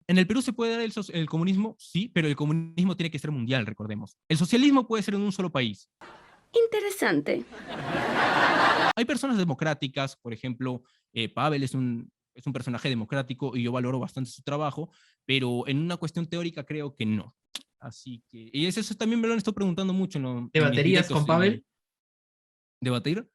¿En el Perú se puede dar el comunismo? Sí, pero el comunismo tiene que ser mundial, recordemos. El socialismo puede ser en un solo país. Interesante. Hay personas democráticas, por ejemplo, Pavel es un personaje democrático y yo valoro bastante su trabajo, pero en una cuestión teórica creo que no. Así que, y eso también me lo han estado preguntando mucho en mis ¿Debaterías directos con Pavel? debatir.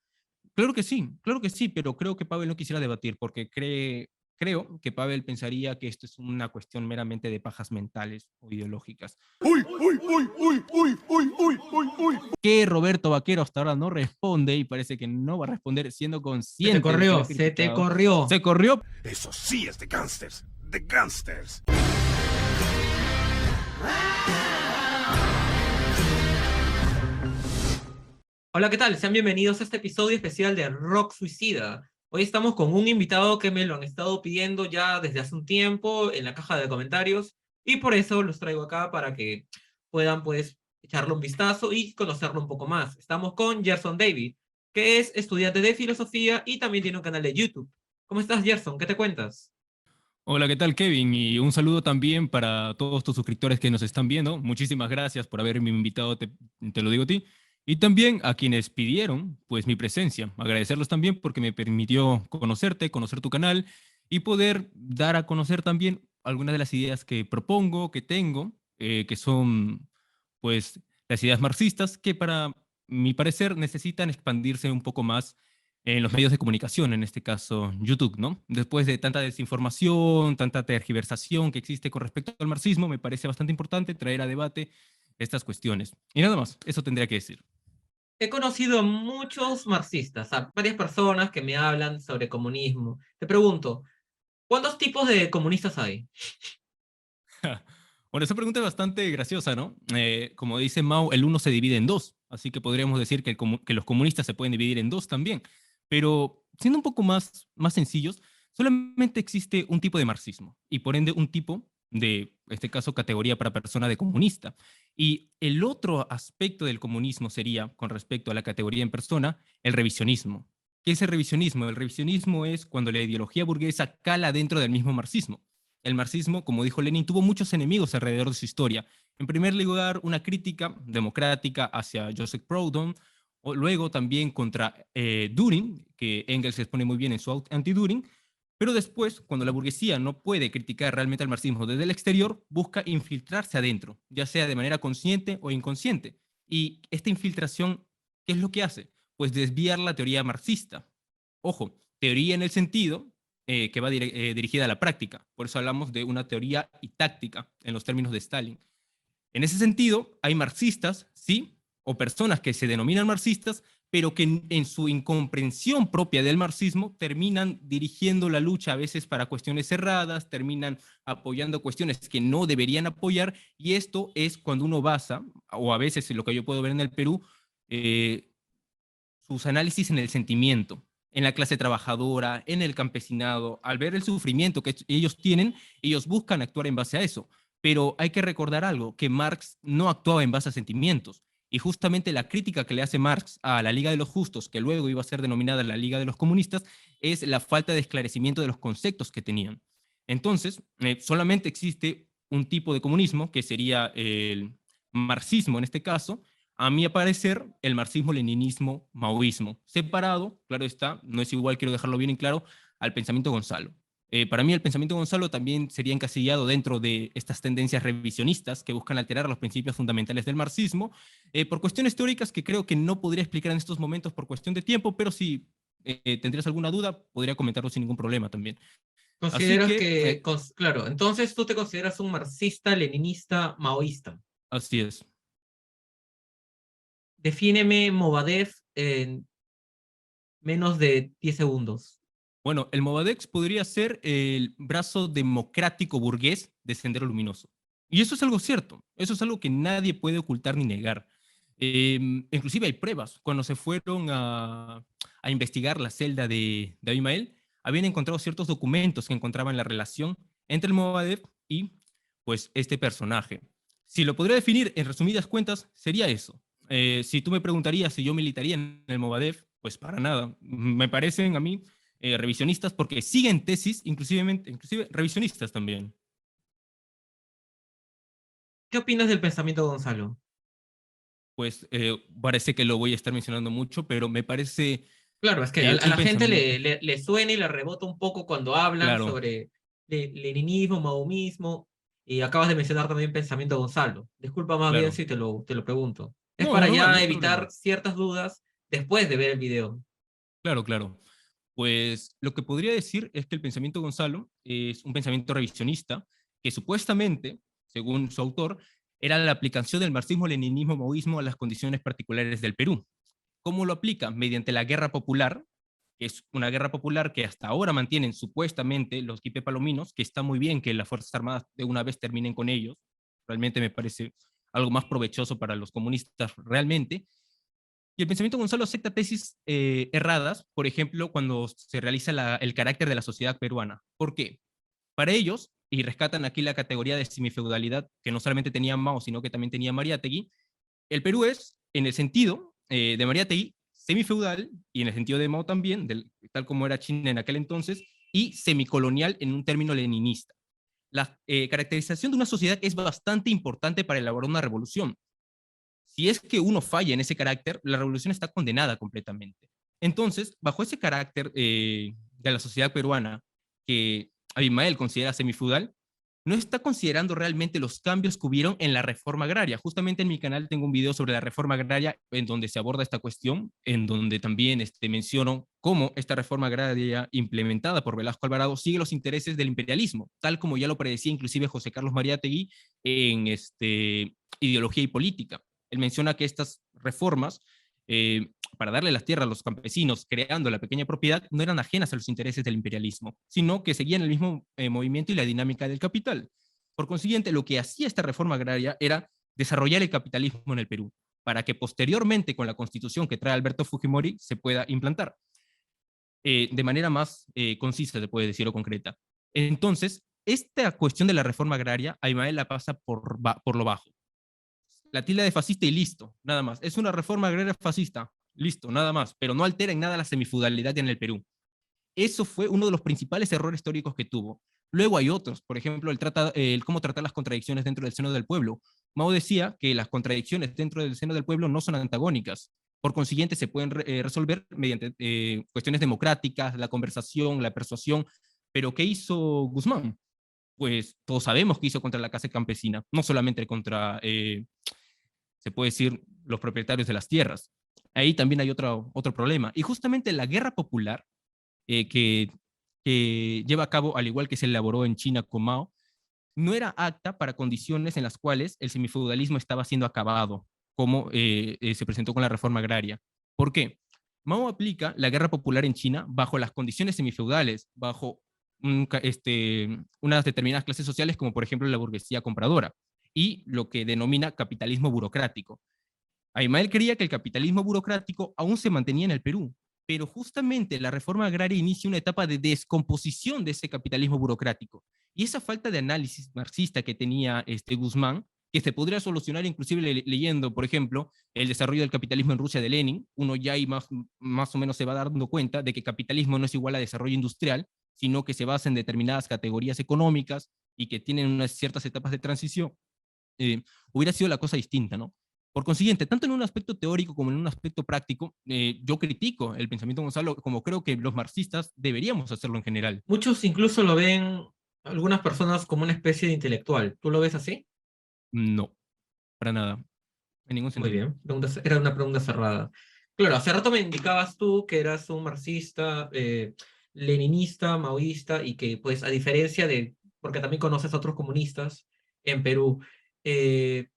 Claro que sí, pero creo que Pavel no quisiera debatir porque creo que Pavel pensaría que esto es una cuestión meramente de pajas mentales o ideológicas. Uy, uy, uy, uy, uy, uy, uy, uy, uy. Que Roberto Vaquero hasta ahora no responde y parece que no va a responder siendo Se te consciente de que lo corrió, he se te criticado. corrió. Se corrió. Eso sí es de gangsters, de gangsters. Hola, ¿qué tal? Sean bienvenidos a este episodio especial de Rock Suicida. Hoy estamos con un invitado que me lo han estado pidiendo ya desde hace un tiempo en la caja de comentarios y por eso los traigo acá para que puedan pues echarle un vistazo y conocerlo un poco más. Estamos con Gerson David, que es estudiante de filosofía y también tiene un canal de YouTube. ¿Cómo estás, Gerson? ¿Qué te cuentas? Hola, ¿qué tal, Kevin? Y un saludo también para todos tus suscriptores que nos están viendo. Muchísimas gracias por haberme invitado, te lo digo a ti. Y también a quienes pidieron, pues, mi presencia. Agradecerlos también porque me permitió conocerte, conocer tu canal y poder dar a conocer también algunas de las ideas que propongo, que tengo, que son, pues, las ideas marxistas, que para mi parecer necesitan expandirse un poco más en los medios de comunicación, en este caso YouTube, ¿no? Después de tanta desinformación, tanta tergiversación que existe con respecto al marxismo, me parece bastante importante traer a debate estas cuestiones. Y nada más, eso tendría que decir. He conocido a muchos marxistas, a varias personas que me hablan sobre comunismo. Te pregunto, ¿cuántos tipos de comunistas hay? Bueno, esa pregunta es bastante graciosa, ¿no? Como dice Mao, el uno se divide en dos, así que podríamos decir que, que los comunistas se pueden dividir en dos también. Pero siendo un poco más sencillos, solamente existe un tipo de marxismo y por ende un tipo de, en este caso, categoría para persona de comunista. Y el otro aspecto del comunismo sería, con respecto a la categoría en persona, el revisionismo. ¿Qué es el revisionismo? El revisionismo es cuando la ideología burguesa cala dentro del mismo marxismo. El marxismo, como dijo Lenin, tuvo muchos enemigos alrededor de su historia. En primer lugar, una crítica democrática hacia Joseph Proudhon, o luego también contra Düring, que Engels expone muy bien en su anti-Düring, pero después, cuando la burguesía no puede criticar realmente al marxismo desde el exterior, busca infiltrarse adentro, ya sea de manera consciente o inconsciente. Y esta infiltración, ¿qué es lo que hace? Pues desviar la teoría marxista. Ojo, teoría en el sentido que va dirigida a la práctica. Por eso hablamos de una teoría y táctica en los términos de Stalin. En ese sentido, hay marxistas, sí, o personas que se denominan marxistas, pero que en su incomprensión propia del marxismo terminan dirigiendo la lucha a veces para cuestiones cerradas, terminan apoyando cuestiones que no deberían apoyar, y esto es cuando uno basa, o a veces lo que yo puedo ver en el Perú, eh, sus análisis en el sentimiento, en la clase trabajadora, en el campesinado. Al ver el sufrimiento que ellos tienen, ellos buscan actuar en base a eso. Pero hay que recordar algo, que Marx no actuaba en base a sentimientos. Y justamente la crítica que le hace Marx a la Liga de los Justos, que luego iba a ser denominada la Liga de los Comunistas, es la falta de esclarecimiento de los conceptos que tenían. Entonces, solamente existe un tipo de comunismo, que sería el marxismo en este caso, a mi parecer, el marxismo-leninismo, maoísmo, separado, claro está, no es igual, quiero dejarlo bien en claro, al pensamiento Gonzalo. Para mí el pensamiento Gonzalo también sería encasillado dentro de estas tendencias revisionistas que buscan alterar los principios fundamentales del marxismo, por cuestiones teóricas que creo que no podría explicar en estos momentos por cuestión de tiempo, pero si tendrías alguna duda, podría comentarlo sin ningún problema también. Así ¿Consideras que, que, claro, entonces tú te consideras un marxista, leninista, maoísta? así es. Defíneme Movadef en menos de 10 segundos. Bueno, el Movadex podría ser el brazo democrático burgués de Sendero Luminoso. Y eso es algo cierto, eso es algo que nadie puede ocultar ni negar. Inclusive hay pruebas. Cuando se fueron a investigar la celda de Abimael, habían encontrado ciertos documentos que encontraban la relación entre el Movadef y pues este personaje. Si lo podría definir en resumidas cuentas, sería eso. Si tú me preguntarías si yo militaría en el Movadef, pues para nada. Me parecen a mí revisionistas porque siguen tesis, inclusive revisionistas también. ¿Qué opinas del pensamiento de Gonzalo? Pues parece que lo voy a estar mencionando mucho, pero me parece Claro, es que a un la gente pensamiento, le suena y le rebota un poco cuando hablan claro, sobre leninismo, maoísmo, y acabas de mencionar también pensamiento Gonzalo. Disculpa más bien claro. si te lo pregunto. Es No, para normal, no ya hay evitar problema. ciertas dudas después de ver el video. Claro, claro. Pues lo que podría decir es que el pensamiento Gonzalo es un pensamiento revisionista que supuestamente, según su autor, era la aplicación del marxismo-leninismo-maoísmo a las condiciones particulares del Perú. ¿Cómo lo aplica? Mediante la guerra popular, que es una guerra popular que hasta ahora mantienen supuestamente los quipe palominos, que está muy bien que las Fuerzas Armadas de una vez terminen con ellos, realmente me parece algo más provechoso para los comunistas realmente. Y el pensamiento Gonzalo acepta tesis erradas, por ejemplo, cuando se realiza el carácter de la sociedad peruana. ¿Por qué? Para ellos, y rescatan aquí la categoría de semifeudalidad, que no solamente tenía Mao, sino que también tenía Mariátegui, el Perú es, en el sentido de Mariátegui, semifeudal, y en el sentido de Mao también, tal como era China en aquel entonces, y semicolonial en un término leninista. La caracterización de una sociedad es bastante importante para elaborar una revolución. Si es que uno falla en ese carácter, la revolución está condenada completamente. Entonces, bajo ese carácter de la sociedad peruana, que Abimael considera semifeudal, no está considerando realmente los cambios que hubieron en la reforma agraria. Justamente en mi canal tengo un video sobre la reforma agraria en donde se aborda esta cuestión, en donde también menciono cómo esta reforma agraria implementada por Velasco Alvarado sigue los intereses del imperialismo, tal como ya lo predecía inclusive José Carlos Mariátegui en Ideología y Política. Él menciona que estas reformas, para darle las tierras a los campesinos, creando la pequeña propiedad, no eran ajenas a los intereses del imperialismo, sino que seguían el mismo movimiento y la dinámica del capital. Por consiguiente, lo que hacía esta reforma agraria era desarrollar el capitalismo en el Perú, para que posteriormente, con la constitución que trae Alberto Fujimori, se pueda implantar de manera más concisa, se puede decir, o concreta. Entonces, esta cuestión de la reforma agraria, Aymael la pasa por lo bajo. La tilda de fascista y listo, nada más. Es una reforma agraria fascista, listo, nada más, pero no altera en nada la semifeudalidad en el Perú. Eso fue uno de los principales errores históricos que tuvo. Luego hay otros, por ejemplo, el cómo tratar las contradicciones dentro del seno del pueblo. Mao decía que las contradicciones dentro del seno del pueblo no son antagónicas. Por consiguiente, se pueden resolver mediante cuestiones democráticas, la conversación, la persuasión. Pero ¿qué hizo Guzmán? Pues todos sabemos que hizo contra la clase campesina, no solamente contra se puede decir, los propietarios de las tierras. Ahí también hay otro problema. Y justamente la guerra popular que lleva a cabo, al igual que se elaboró en China con Mao, no era apta para condiciones en las cuales el semifeudalismo estaba siendo acabado, como se presentó con la reforma agraria. ¿Por qué? Mao aplica la guerra popular en China bajo las condiciones semifeudales, bajo unas determinadas clases sociales, como por ejemplo la burguesía compradora, y lo que denomina capitalismo burocrático. Aymael creía que el capitalismo burocrático aún se mantenía en el Perú, pero justamente la reforma agraria inicia una etapa de descomposición de ese capitalismo burocrático. Y esa falta de análisis marxista que tenía Guzmán, que se podría solucionar inclusive leyendo, por ejemplo, el desarrollo del capitalismo en Rusia de Lenin, uno ya ahí más o menos se va dando cuenta de que capitalismo no es igual a desarrollo industrial, sino que se basa en determinadas categorías económicas y que tienen unas ciertas etapas de transición, hubiera sido la cosa distinta, ¿no? Por consiguiente, tanto en un aspecto teórico como en un aspecto práctico, yo critico el pensamiento de Gonzalo, como creo que los marxistas deberíamos hacerlo en general. Muchos incluso lo ven, algunas personas, como una especie de intelectual. ¿Tú lo ves así? No, para nada, en ningún Muy sentido. bien, era una pregunta cerrada. Claro, hace rato me indicabas tú que eras un marxista, leninista, maoísta, y que, pues, a diferencia de, porque también conoces a otros comunistas en Perú, eh,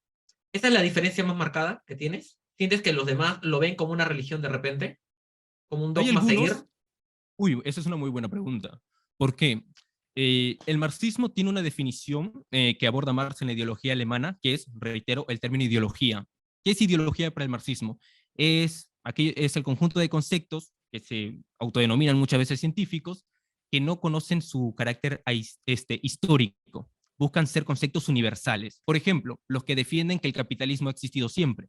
¿esa es la diferencia más marcada que tienes? ¿Sientes que los demás lo ven como una religión de repente? ¿Como un Hay dogma a seguir? algunos, esa es una muy buena pregunta. ¿Por qué? El marxismo tiene una definición que aborda Marx en la ideología alemana, que es, reitero, el término ideología. ¿Qué es ideología para el marxismo? Es el conjunto de conceptos que se autodenominan muchas veces científicos, que no conocen su carácter histórico. Buscan ser conceptos universales. Por ejemplo, los que defienden que el capitalismo ha existido siempre,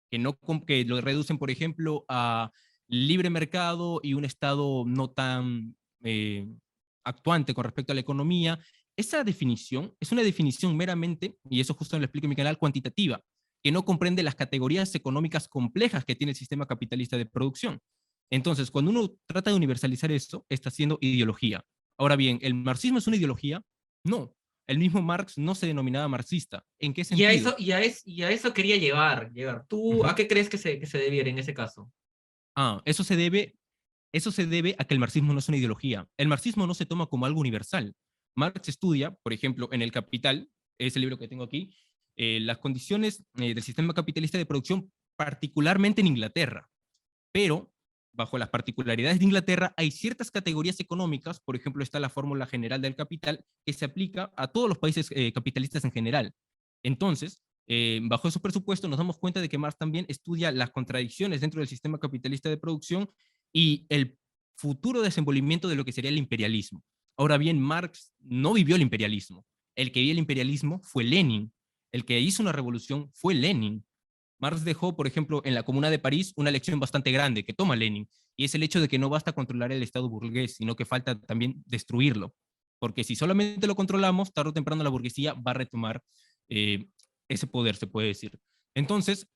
que lo reducen, por ejemplo, a libre mercado y un Estado no tan actuante con respecto a la economía. esa definición es una definición meramente, y eso justo lo explico en mi canal, cuantitativa, que no comprende las categorías económicas complejas que tiene el sistema capitalista de producción. Entonces, cuando uno trata de universalizar esto, está haciendo ideología. Ahora bien, ¿el marxismo es una ideología? No. El mismo Marx no se denominaba marxista. ¿En qué Y a sentido? eso, y a eso quería llegar. ¿Tú a Ujú. qué crees que se debiera en ese caso? Eso se debe a que el marxismo no es una ideología. El marxismo no se toma como algo universal. Marx estudia, por ejemplo, en El Capital, es el libro que tengo aquí, las condiciones del sistema capitalista de producción, particularmente en Inglaterra. Pero, bajo las particularidades de Inglaterra, hay ciertas categorías económicas, por ejemplo, está la fórmula general del capital, que se aplica a todos los países capitalistas en general. Entonces, bajo esos presupuestos nos damos cuenta de que Marx también estudia las contradicciones dentro del sistema capitalista de producción y el futuro desenvolvimiento de lo que sería el imperialismo. Ahora bien, Marx no vivió el imperialismo. El que vio el imperialismo fue Lenin. El que hizo una revolución fue Lenin. Marx dejó, por ejemplo, en la Comuna de París una lección bastante grande que toma Lenin, y es el hecho de que no basta controlar el Estado burgués, sino que falta también destruirlo. Porque si solamente lo controlamos, tarde o temprano la burguesía va a retomar eh, ese poder, se puede decir. Entonces,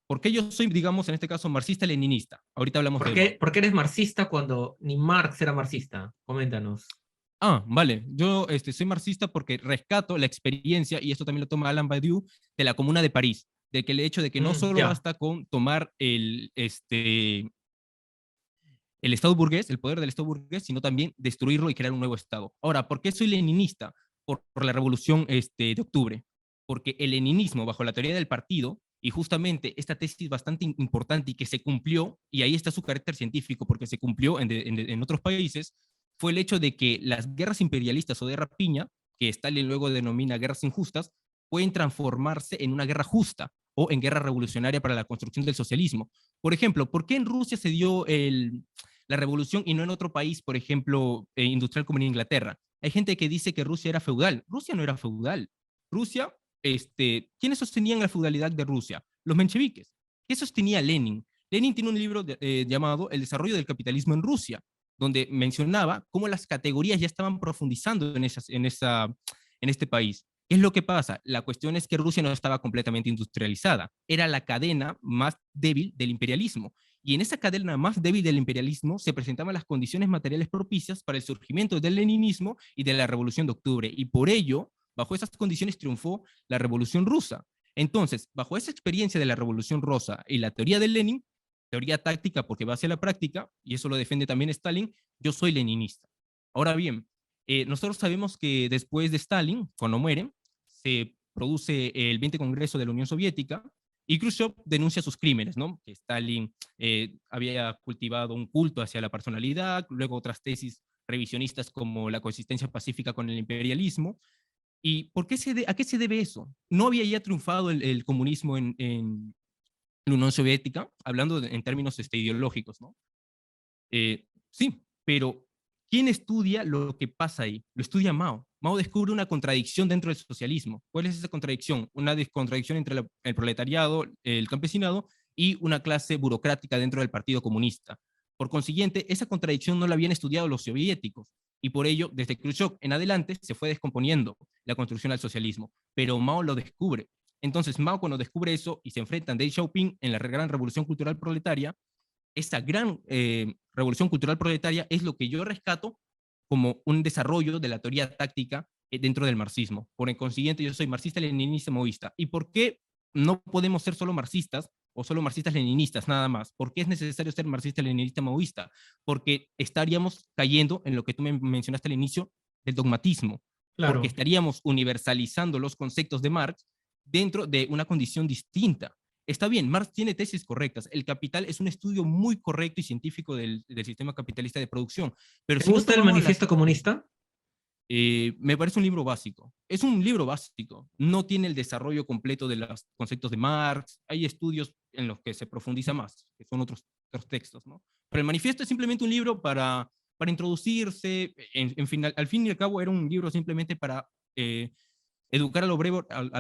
¿por qué yo soy, digamos, en este caso, marxista-leninista? Ahorita hablamos de Mao. ¿Por qué eres marxista cuando ni Marx era marxista? Coméntanos. Vale, yo soy marxista porque rescato la experiencia, y esto también lo toma Alain Badiou, de la Comuna de París, de que el hecho de que no solo Ya. basta con tomar el Estado burgués, el poder del Estado burgués, sino también destruirlo y crear un nuevo Estado. Ahora, ¿por qué soy leninista? Por la revolución de octubre. Porque el leninismo, bajo la teoría del partido, y justamente esta tesis bastante importante y que se cumplió, y ahí está su carácter científico, porque se cumplió en otros países, fue el hecho de que las guerras imperialistas o de rapiña, que Stalin luego denomina guerras injustas, pueden transformarse en una guerra justa o en guerra revolucionaria para la construcción del socialismo. Por ejemplo, ¿por qué en Rusia se dio la revolución y no en otro país, por ejemplo, industrial como en Inglaterra? Hay gente que dice que Rusia era feudal. Rusia no era feudal. Rusia, ¿quiénes sostenían la feudalidad de Rusia? Los mencheviques. ¿Qué sostenía Lenin? Lenin tiene un libro llamado El desarrollo del capitalismo en Rusia, donde mencionaba cómo las categorías ya estaban profundizando en este país. ¿Qué es lo que pasa? La cuestión es que Rusia no estaba completamente industrializada. Era la cadena más débil del imperialismo. Y en esa cadena más débil del imperialismo se presentaban las condiciones materiales propicias para el surgimiento del leninismo y de la Revolución de Octubre. Y por ello, bajo esas condiciones triunfó la Revolución Rusa. Entonces, bajo esa experiencia de la Revolución Rusa y la teoría de Lenin, teoría táctica porque va hacia la práctica, y eso lo defiende también Stalin, yo soy leninista. Ahora bien, nosotros sabemos que después de Stalin, cuando muere, se produce el 20 Congreso de la Unión Soviética y Khrushchev denuncia sus crímenes, ¿no? Que Stalin había cultivado un culto hacia la personalidad, luego otras tesis revisionistas como la coexistencia pacífica con el imperialismo. ¿Y a qué se debe eso? ¿No había ya triunfado el comunismo en la Unión Soviética? Hablando en términos ideológicos, ¿no? Sí, pero ¿quién estudia lo que pasa ahí? Lo estudia Mao. Mao descubre una contradicción dentro del socialismo. ¿Cuál es esa contradicción? Una contradicción entre el proletariado, el campesinado y una clase burocrática dentro del Partido Comunista. Por consiguiente, esa contradicción no la habían estudiado los soviéticos y por ello, desde Khrushchev en adelante, se fue descomponiendo la construcción al socialismo. Pero Mao lo descubre. Entonces, Mao, cuando descubre eso y se enfrenta a Deng Xiaoping en la gran revolución cultural proletaria, esa gran revolución cultural proletaria es lo que yo rescato como un desarrollo de la teoría táctica dentro del marxismo. Por consiguiente, yo soy marxista-leninista maoísta. ¿Y por qué no podemos ser solo marxistas o solo marxistas-leninistas nada más? ¿Por qué es necesario ser marxista-leninista maoísta? Porque estaríamos cayendo en lo que tú me mencionaste al inicio del dogmatismo, porque Claro. estaríamos universalizando los conceptos de Marx dentro de una condición distinta. Está bien, Marx tiene tesis correctas. El Capital es un estudio muy correcto y científico del sistema capitalista de producción. Pero ¿Te si no gusta el tomamos manifiesto comunista? me parece un libro básico. Es un libro básico. No tiene el desarrollo completo de los conceptos de Marx. Hay estudios en los que se profundiza más, que son otros textos, ¿no? Pero el manifiesto es simplemente un libro para introducirse. Al fin y al cabo era un libro simplemente para educar al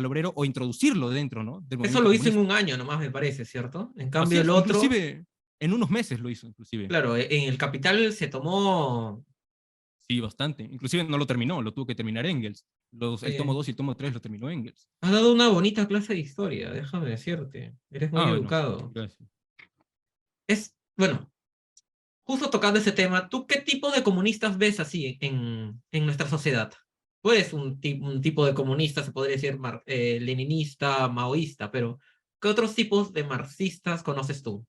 obrero o introducirlo dentro, ¿no? Del Eso movimiento lo hizo en comunista. un año nomás, me parece, ¿cierto? En Así cambio, el es, otro, inclusive en unos meses lo hizo, inclusive. claro, en el Capital se tomó Sí, bastante. Inclusive no lo terminó, lo tuvo que terminar Engels. El tomo Sí. 2 y el tomo 3 lo terminó Engels. Has dado una bonita clase de historia, déjame decirte. Eres muy Ah, bueno, educado. gracias. Bueno, justo tocando ese tema, ¿tú qué tipo de comunistas ves así en nuestra sociedad? Tú eres un tipo de comunista, se podría decir leninista, maoísta, pero ¿qué otros tipos de marxistas conoces tú?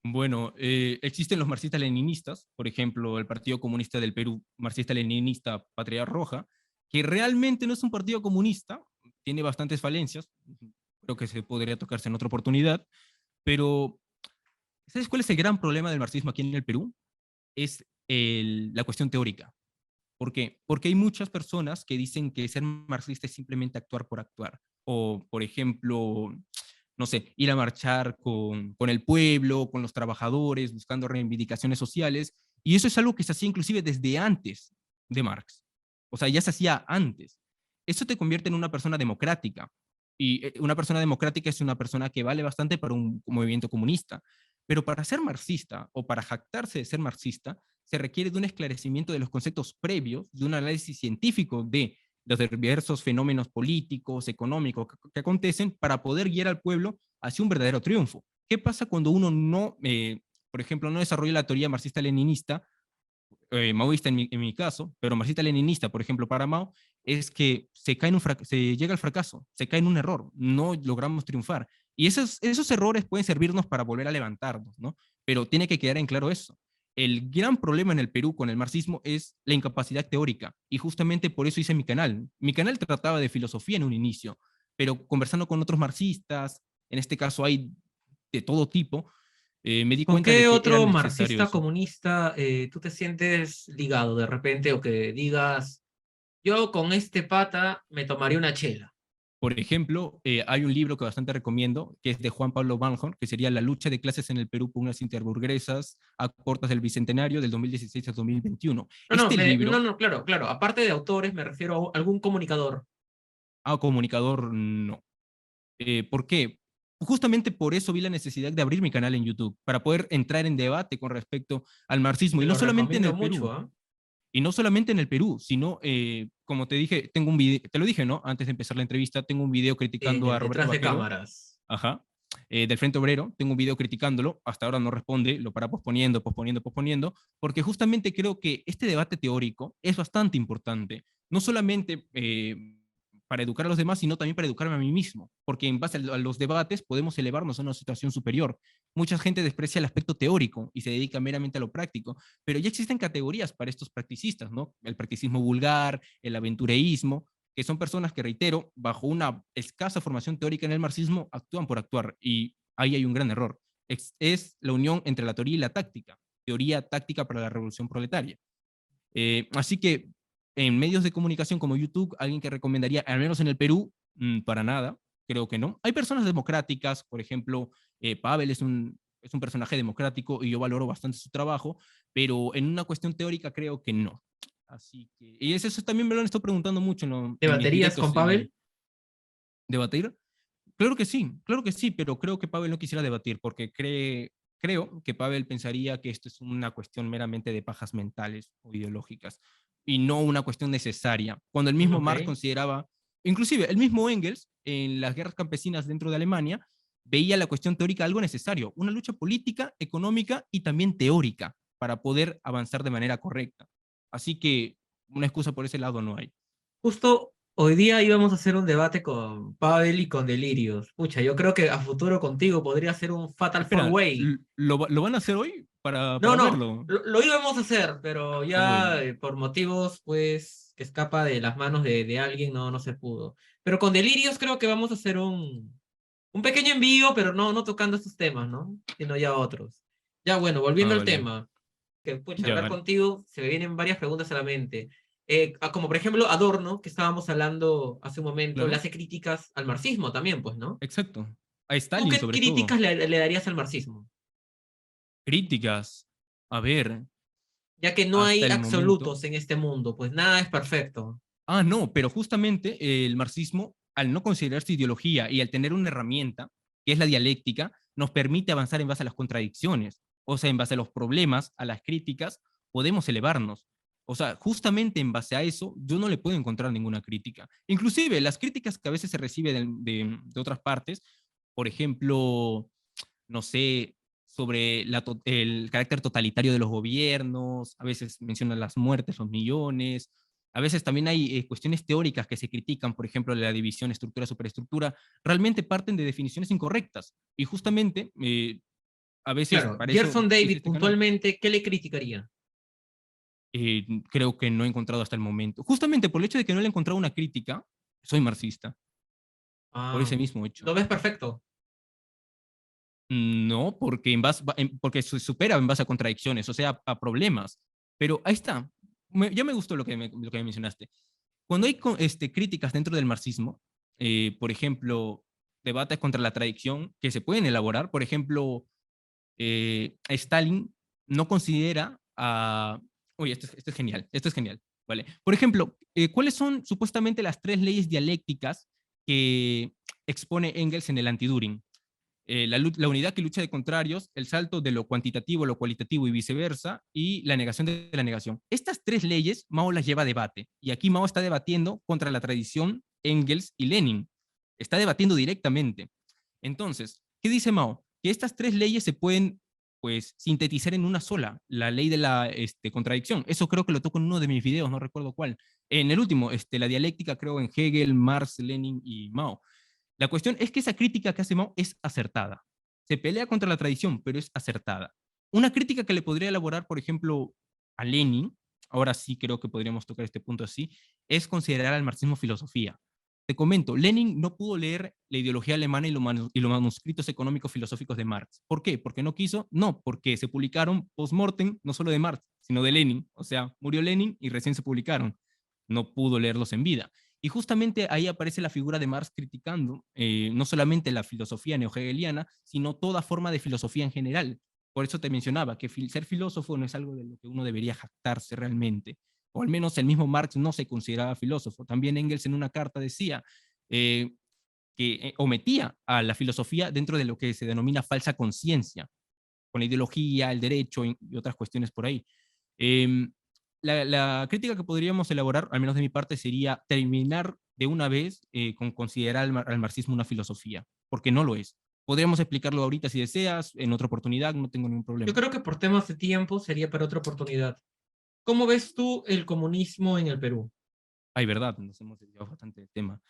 Bueno, existen los marxistas-leninistas, por ejemplo, el Partido Comunista del Perú, marxista-leninista Patria Roja, que realmente no es un partido comunista, tiene bastantes falencias, creo que se podría tocarse en otra oportunidad, pero ¿sabes cuál es el gran problema del marxismo aquí en el Perú? Es la cuestión teórica. ¿Por qué? Porque hay muchas personas que dicen que ser marxista es simplemente actuar por actuar. O, por ejemplo, no sé, ir a marchar con el pueblo, con los trabajadores, buscando reivindicaciones sociales. Y eso es algo que se hacía inclusive desde antes de Marx. O sea, ya se hacía antes. Eso te convierte en una persona democrática. Y una persona democrática es una persona que vale bastante para un movimiento comunista. Pero para ser marxista o para jactarse de ser marxista, se requiere de un esclarecimiento de los conceptos previos, de un análisis científico de los diversos fenómenos políticos, económicos que acontecen para poder guiar al pueblo hacia un verdadero triunfo. ¿Qué pasa cuando uno no, por ejemplo, no desarrolla la teoría marxista-leninista, maoísta en mi caso, pero marxista-leninista, por ejemplo, para Mao, es que se llega al fracaso, se cae en un error, no logramos triunfar. Y esos errores pueden servirnos para volver a levantarnos, ¿no? Pero tiene que quedar en claro eso. El gran problema en el Perú con el marxismo es la incapacidad teórica, y justamente por eso hice mi canal. Mi canal trataba de filosofía en un inicio, pero conversando con otros marxistas, en este caso hay de todo tipo, me di ¿Con cuenta de qué que era otro necesario marxista eso. comunista tú te sientes ligado de repente o que digas, yo con este pata me tomaría una chela? Por ejemplo, hay un libro que bastante recomiendo, que es de Juan Pablo Banjón, que sería La lucha de clases en el Perú por unas interburguesas a puertas del Bicentenario del 2016 al 2021. No, no, Este no, libro, no, claro, claro. Aparte de autores, me refiero a algún comunicador. a comunicador, no. ¿Por qué? Justamente por eso vi la necesidad de abrir mi canal en YouTube, para poder entrar en debate con respecto al marxismo, Te y no lo solamente en recomiendo el mucho, Perú, ¿ah? y no solamente en el Perú, sino, como te dije, tengo un video, te lo dije, ¿no? Antes de empezar la entrevista, tengo un video En criticando el a Roberto detrás de Vaquero. cámaras. Ajá, del Frente Obrero, tengo un video criticándolo, hasta ahora no responde, lo para posponiendo, posponiendo, posponiendo, porque justamente creo que este debate teórico es bastante importante, no solamente para educar a los demás, sino también para educarme a mí mismo, porque en base a los debates podemos elevarnos a una situación superior. Mucha gente desprecia el aspecto teórico y se dedica meramente a lo práctico, pero ya existen categorías para estos practicistas, ¿no? El practicismo vulgar, el aventureísmo, que son personas que, reitero, bajo una escasa formación teórica en el marxismo, actúan por actuar, y ahí hay un gran error. Es la unión entre la teoría y la táctica, teoría táctica para la revolución proletaria. Así que en medios de comunicación como YouTube, alguien que recomendaría, al menos en el Perú, para nada, creo que no. Hay personas democráticas, por ejemplo, Pavel es un personaje democrático y yo valoro bastante su trabajo, pero en una cuestión teórica creo que no. Así que, y eso también me lo han estado preguntando mucho en mis ¿Debaterías con directos. Pavel? ¿Debatir? Claro que sí, pero creo que Pavel no quisiera debatir porque creo que Pavel pensaría que esto es una cuestión meramente de pajas mentales o ideológicas y no una cuestión necesaria. Cuando el mismo Ok. Marx consideraba, inclusive el mismo Engels en las guerras campesinas dentro de Alemania, veía la cuestión teórica algo necesario, una lucha política, económica y también teórica para poder avanzar de manera correcta. Así que una excusa por ese lado no hay. Justo hoy día íbamos a hacer un debate con Pavel y con Delirios. Pucha, yo creo que a futuro contigo podría ser un Fatal Four Espera, Way. ¿lo van a hacer hoy No, para no, verlo? lo íbamos a hacer, pero Ah, ya bueno, por motivos, pues, que escapa de las manos de alguien, no se pudo. Pero con Delirios creo que vamos a hacer un pequeño envío, pero no tocando estos temas, ¿no? Sino ya otros. Ya, bueno, volviendo ah, al vale. tema, que, pucha, Ya, hablar vale. contigo se me vienen varias preguntas a la mente. Como por ejemplo Adorno, que estábamos hablando hace un momento, le Claro, hace críticas al marxismo también, pues, ¿no? exacto. A ¿Tú Stalin, qué sobre todo. críticas le darías al marxismo? Críticas. A ver, Ya que no hasta hay el momento. absolutos en este mundo, pues nada es perfecto. Ah, no, pero justamente el marxismo, al no considerarse ideología y al tener una herramienta, que es la dialéctica, nos permite avanzar en base a las contradicciones. O sea, en base a los problemas, a las críticas, podemos elevarnos. O sea, justamente en base a eso, yo no le puedo encontrar ninguna crítica. Inclusive, las críticas que a veces se reciben de otras partes, por ejemplo, no sé, sobre el carácter totalitario de los gobiernos, a veces mencionan las muertes, los millones, a veces también hay cuestiones teóricas que se critican, por ejemplo, la división estructura-superestructura, realmente parten de definiciones incorrectas. Y justamente, a veces, Claro, para eso Gerson hice David este canal. puntualmente, ¿qué le criticaría? Creo que no he encontrado hasta el momento. Justamente por el hecho de que no le he encontrado una crítica, soy marxista, por Ah, ese mismo hecho. ¿lo ves perfecto? No, porque, porque se supera en base a contradicciones, o sea, a problemas. Pero ahí está. Ya me gustó lo que me mencionaste. Cuando hay críticas dentro del marxismo, por ejemplo, debates contra la tradición que se pueden elaborar, por ejemplo, Stalin no considera a... Oye, esto es genial, esto es genial. ¿Vale? Por ejemplo, ¿cuáles son supuestamente las tres leyes dialécticas que expone Engels en el Anti-Düring? La unidad que lucha de contrarios, el salto de lo cuantitativo a lo cualitativo y viceversa, y la negación de la negación. Estas tres leyes Mao las lleva a debate, y aquí Mao está debatiendo contra la tradición Engels y Lenin. Está debatiendo directamente. Entonces, ¿qué dice Mao? Que estas tres leyes se pueden pues sintetizar en una sola, la ley de la contradicción. Eso creo que lo toco en uno de mis videos, no recuerdo cuál. En el último, la dialéctica creo en Hegel, Marx, Lenin y Mao. La cuestión es que esa crítica que hace Mao es acertada. Se pelea contra la tradición, pero es acertada. Una crítica que le podría elaborar, por ejemplo, a Lenin, ahora sí creo que podríamos tocar este punto así, es considerar al marxismo filosofía. Te comento, Lenin no pudo leer la ideología alemana y los manuscritos económicos filosóficos de Marx. ¿Por qué? ¿Porque no quiso? No, porque se publicaron post-mortem no solo de Marx, sino de Lenin. O sea, murió Lenin y recién se publicaron. No pudo leerlos en vida. Y justamente ahí aparece la figura de Marx criticando no solamente la filosofía neohegeliana, sino toda forma de filosofía en general. Por eso te mencionaba que ser filósofo no es algo de lo que uno debería jactarse realmente, o al menos el mismo Marx no se consideraba filósofo. También Engels en una carta decía que omitía a la filosofía dentro de lo que se denomina falsa conciencia, con la ideología, el derecho y otras cuestiones por ahí. Eh, la crítica que podríamos elaborar, al menos de mi parte, sería terminar de una vez con considerar al marxismo una filosofía, porque no lo es. Podríamos explicarlo ahorita si deseas, en otra oportunidad, no tengo ningún Yo problema. creo que por temas de tiempo sería para otra oportunidad. ¿Cómo ves tú el comunismo en el Perú? Ay, verdad, nos hemos desviado bastante del tema.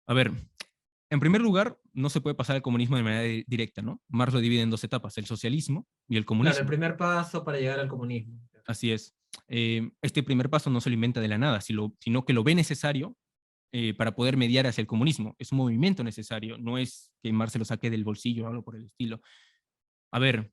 A ver, en primer lugar, no se puede pasar al comunismo de manera directa, ¿no? Marx lo divide en dos etapas, el socialismo y el Claro, el comunismo. primer paso para llegar al comunismo. Así es. Este primer paso no se lo inventa de la nada, sino que lo ve necesario para poder mediar hacia el comunismo. Es un movimiento necesario, no es que Marx se lo saque del bolsillo o algo por el estilo. A ver,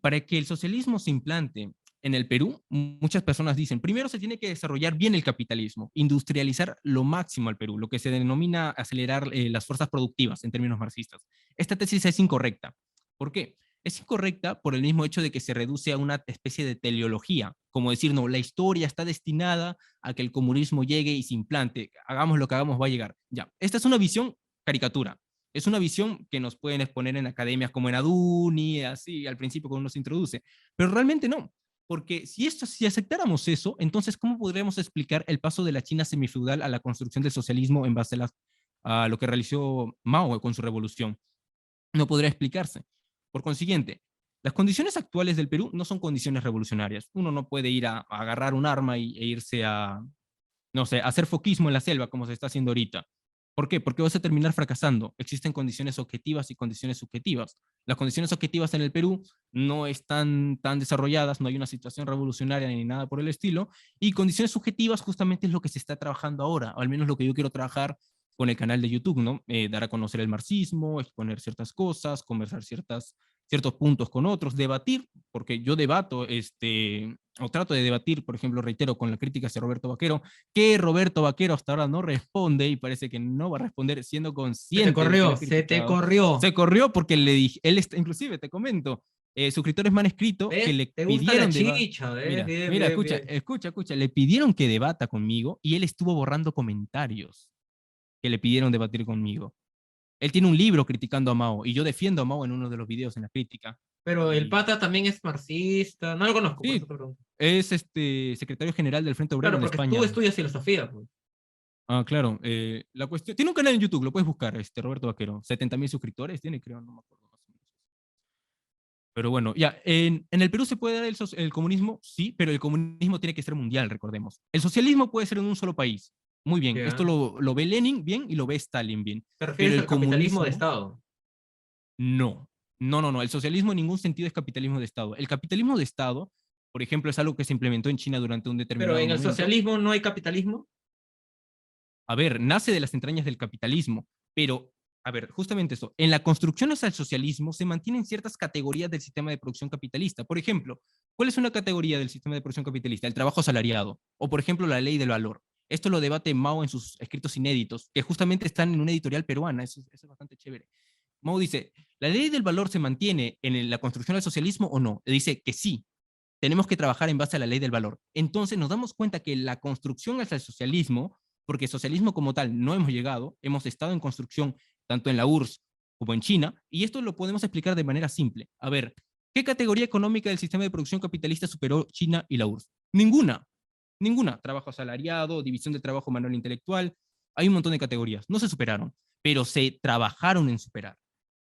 para que el socialismo se implante en el Perú, muchas personas dicen, primero se tiene que desarrollar bien el capitalismo, industrializar lo máximo al Perú, lo que se denomina acelerar las fuerzas productivas en términos marxistas. Esta tesis es incorrecta. ¿Por qué? Es incorrecta por el mismo hecho de que se reduce a una especie de teleología, como decir, no, la historia está destinada a que el comunismo llegue y se implante, hagamos lo que hagamos, va a llegar. Ya, esta es una visión caricatura, es una visión que nos pueden exponer en academias como en Aduni, así al principio cuando uno se introduce, pero realmente no, porque si aceptáramos eso, entonces ¿cómo podríamos explicar el paso de la China semifeudal a la construcción del socialismo en base a lo que realizó Mao con su revolución? No podría explicarse. Por consiguiente, las condiciones actuales del Perú no son condiciones revolucionarias. Uno no puede ir a agarrar un arma e irse a, no sé, hacer foquismo en la selva como se está haciendo ahorita. ¿Por qué? Porque vas a terminar fracasando. Existen condiciones objetivas y condiciones subjetivas. Las condiciones objetivas en el Perú no están tan desarrolladas, no hay una situación revolucionaria ni nada por el estilo, y condiciones subjetivas justamente es lo que se está trabajando ahora, o al menos lo que yo quiero trabajar con el canal de YouTube, ¿no? Dar a conocer el marxismo, exponer ciertas cosas, conversar ciertos puntos con otros, debatir, porque yo debato, o trato de debatir, por ejemplo, reitero, con la crítica hacia Roberto Vaquero, que Roberto Vaquero hasta ahora no responde y parece que no va a responder siendo Se te consciente de que lo corrió, he se te criticado. corrió. Se corrió porque le dije, inclusive te comento, suscriptores me han escrito que ¿Ves? le Te gusta la pidieron chicha, ¿ves? Mira, Bien, mira, bien, escucha, bien. escucha, escucha, le pidieron que debata conmigo y él estuvo borrando comentarios que le pidieron debatir conmigo. Él tiene un libro criticando a Mao, y yo defiendo a Mao en uno de los videos en la crítica. Pero el Y pata también es marxista. No lo conozco, por eso sí, te pregunto. es secretario general del Frente Obrero Claro, en porque tú España. estudias filosofía, pues. Ah, claro. La cuestión... Tiene un canal en YouTube, lo puedes buscar, Roberto Vaquero. 70.000 suscriptores tiene, creo, no me acuerdo más o menos. Pero bueno, ya, en el Perú se puede dar el comunismo, sí, pero el comunismo tiene que ser mundial, recordemos. El socialismo puede ser en un solo país. Muy bien, esto Ya. lo ve Lenin bien y lo ve Stalin bien. ¿Te Pero refieres el al capitalismo de comunismo, Estado? no. No, no, no. El socialismo en ningún sentido es capitalismo de Estado. El capitalismo de Estado, por ejemplo, es algo que se implementó en China durante un Pero determinado en el momento. socialismo no hay capitalismo. A ver, nace de las entrañas del capitalismo, pero, a ver, justamente eso, en la construcción hacia el socialismo se mantienen ciertas categorías del sistema de producción capitalista. Por ejemplo, ¿cuál es una categoría del sistema de producción capitalista? El trabajo asalariado, o por ejemplo, la ley del valor. Esto lo debate Mao en sus escritos inéditos, que justamente están en una editorial peruana, eso es bastante chévere. Mao dice, ¿la ley del valor se mantiene en la construcción del socialismo o no? Le dice que sí, tenemos que trabajar en base a la ley del valor. Entonces nos damos cuenta que la construcción hacia el socialismo, porque socialismo como tal no hemos llegado, hemos estado en construcción tanto en la URSS como en China, y esto lo podemos explicar de manera simple. A ver, ¿qué categoría económica del sistema de producción capitalista superó China y la URSS? Ninguna, ninguna. Trabajo asalariado, división del trabajo manual intelectual, hay un montón de categorías, no se superaron, pero se trabajaron en superar.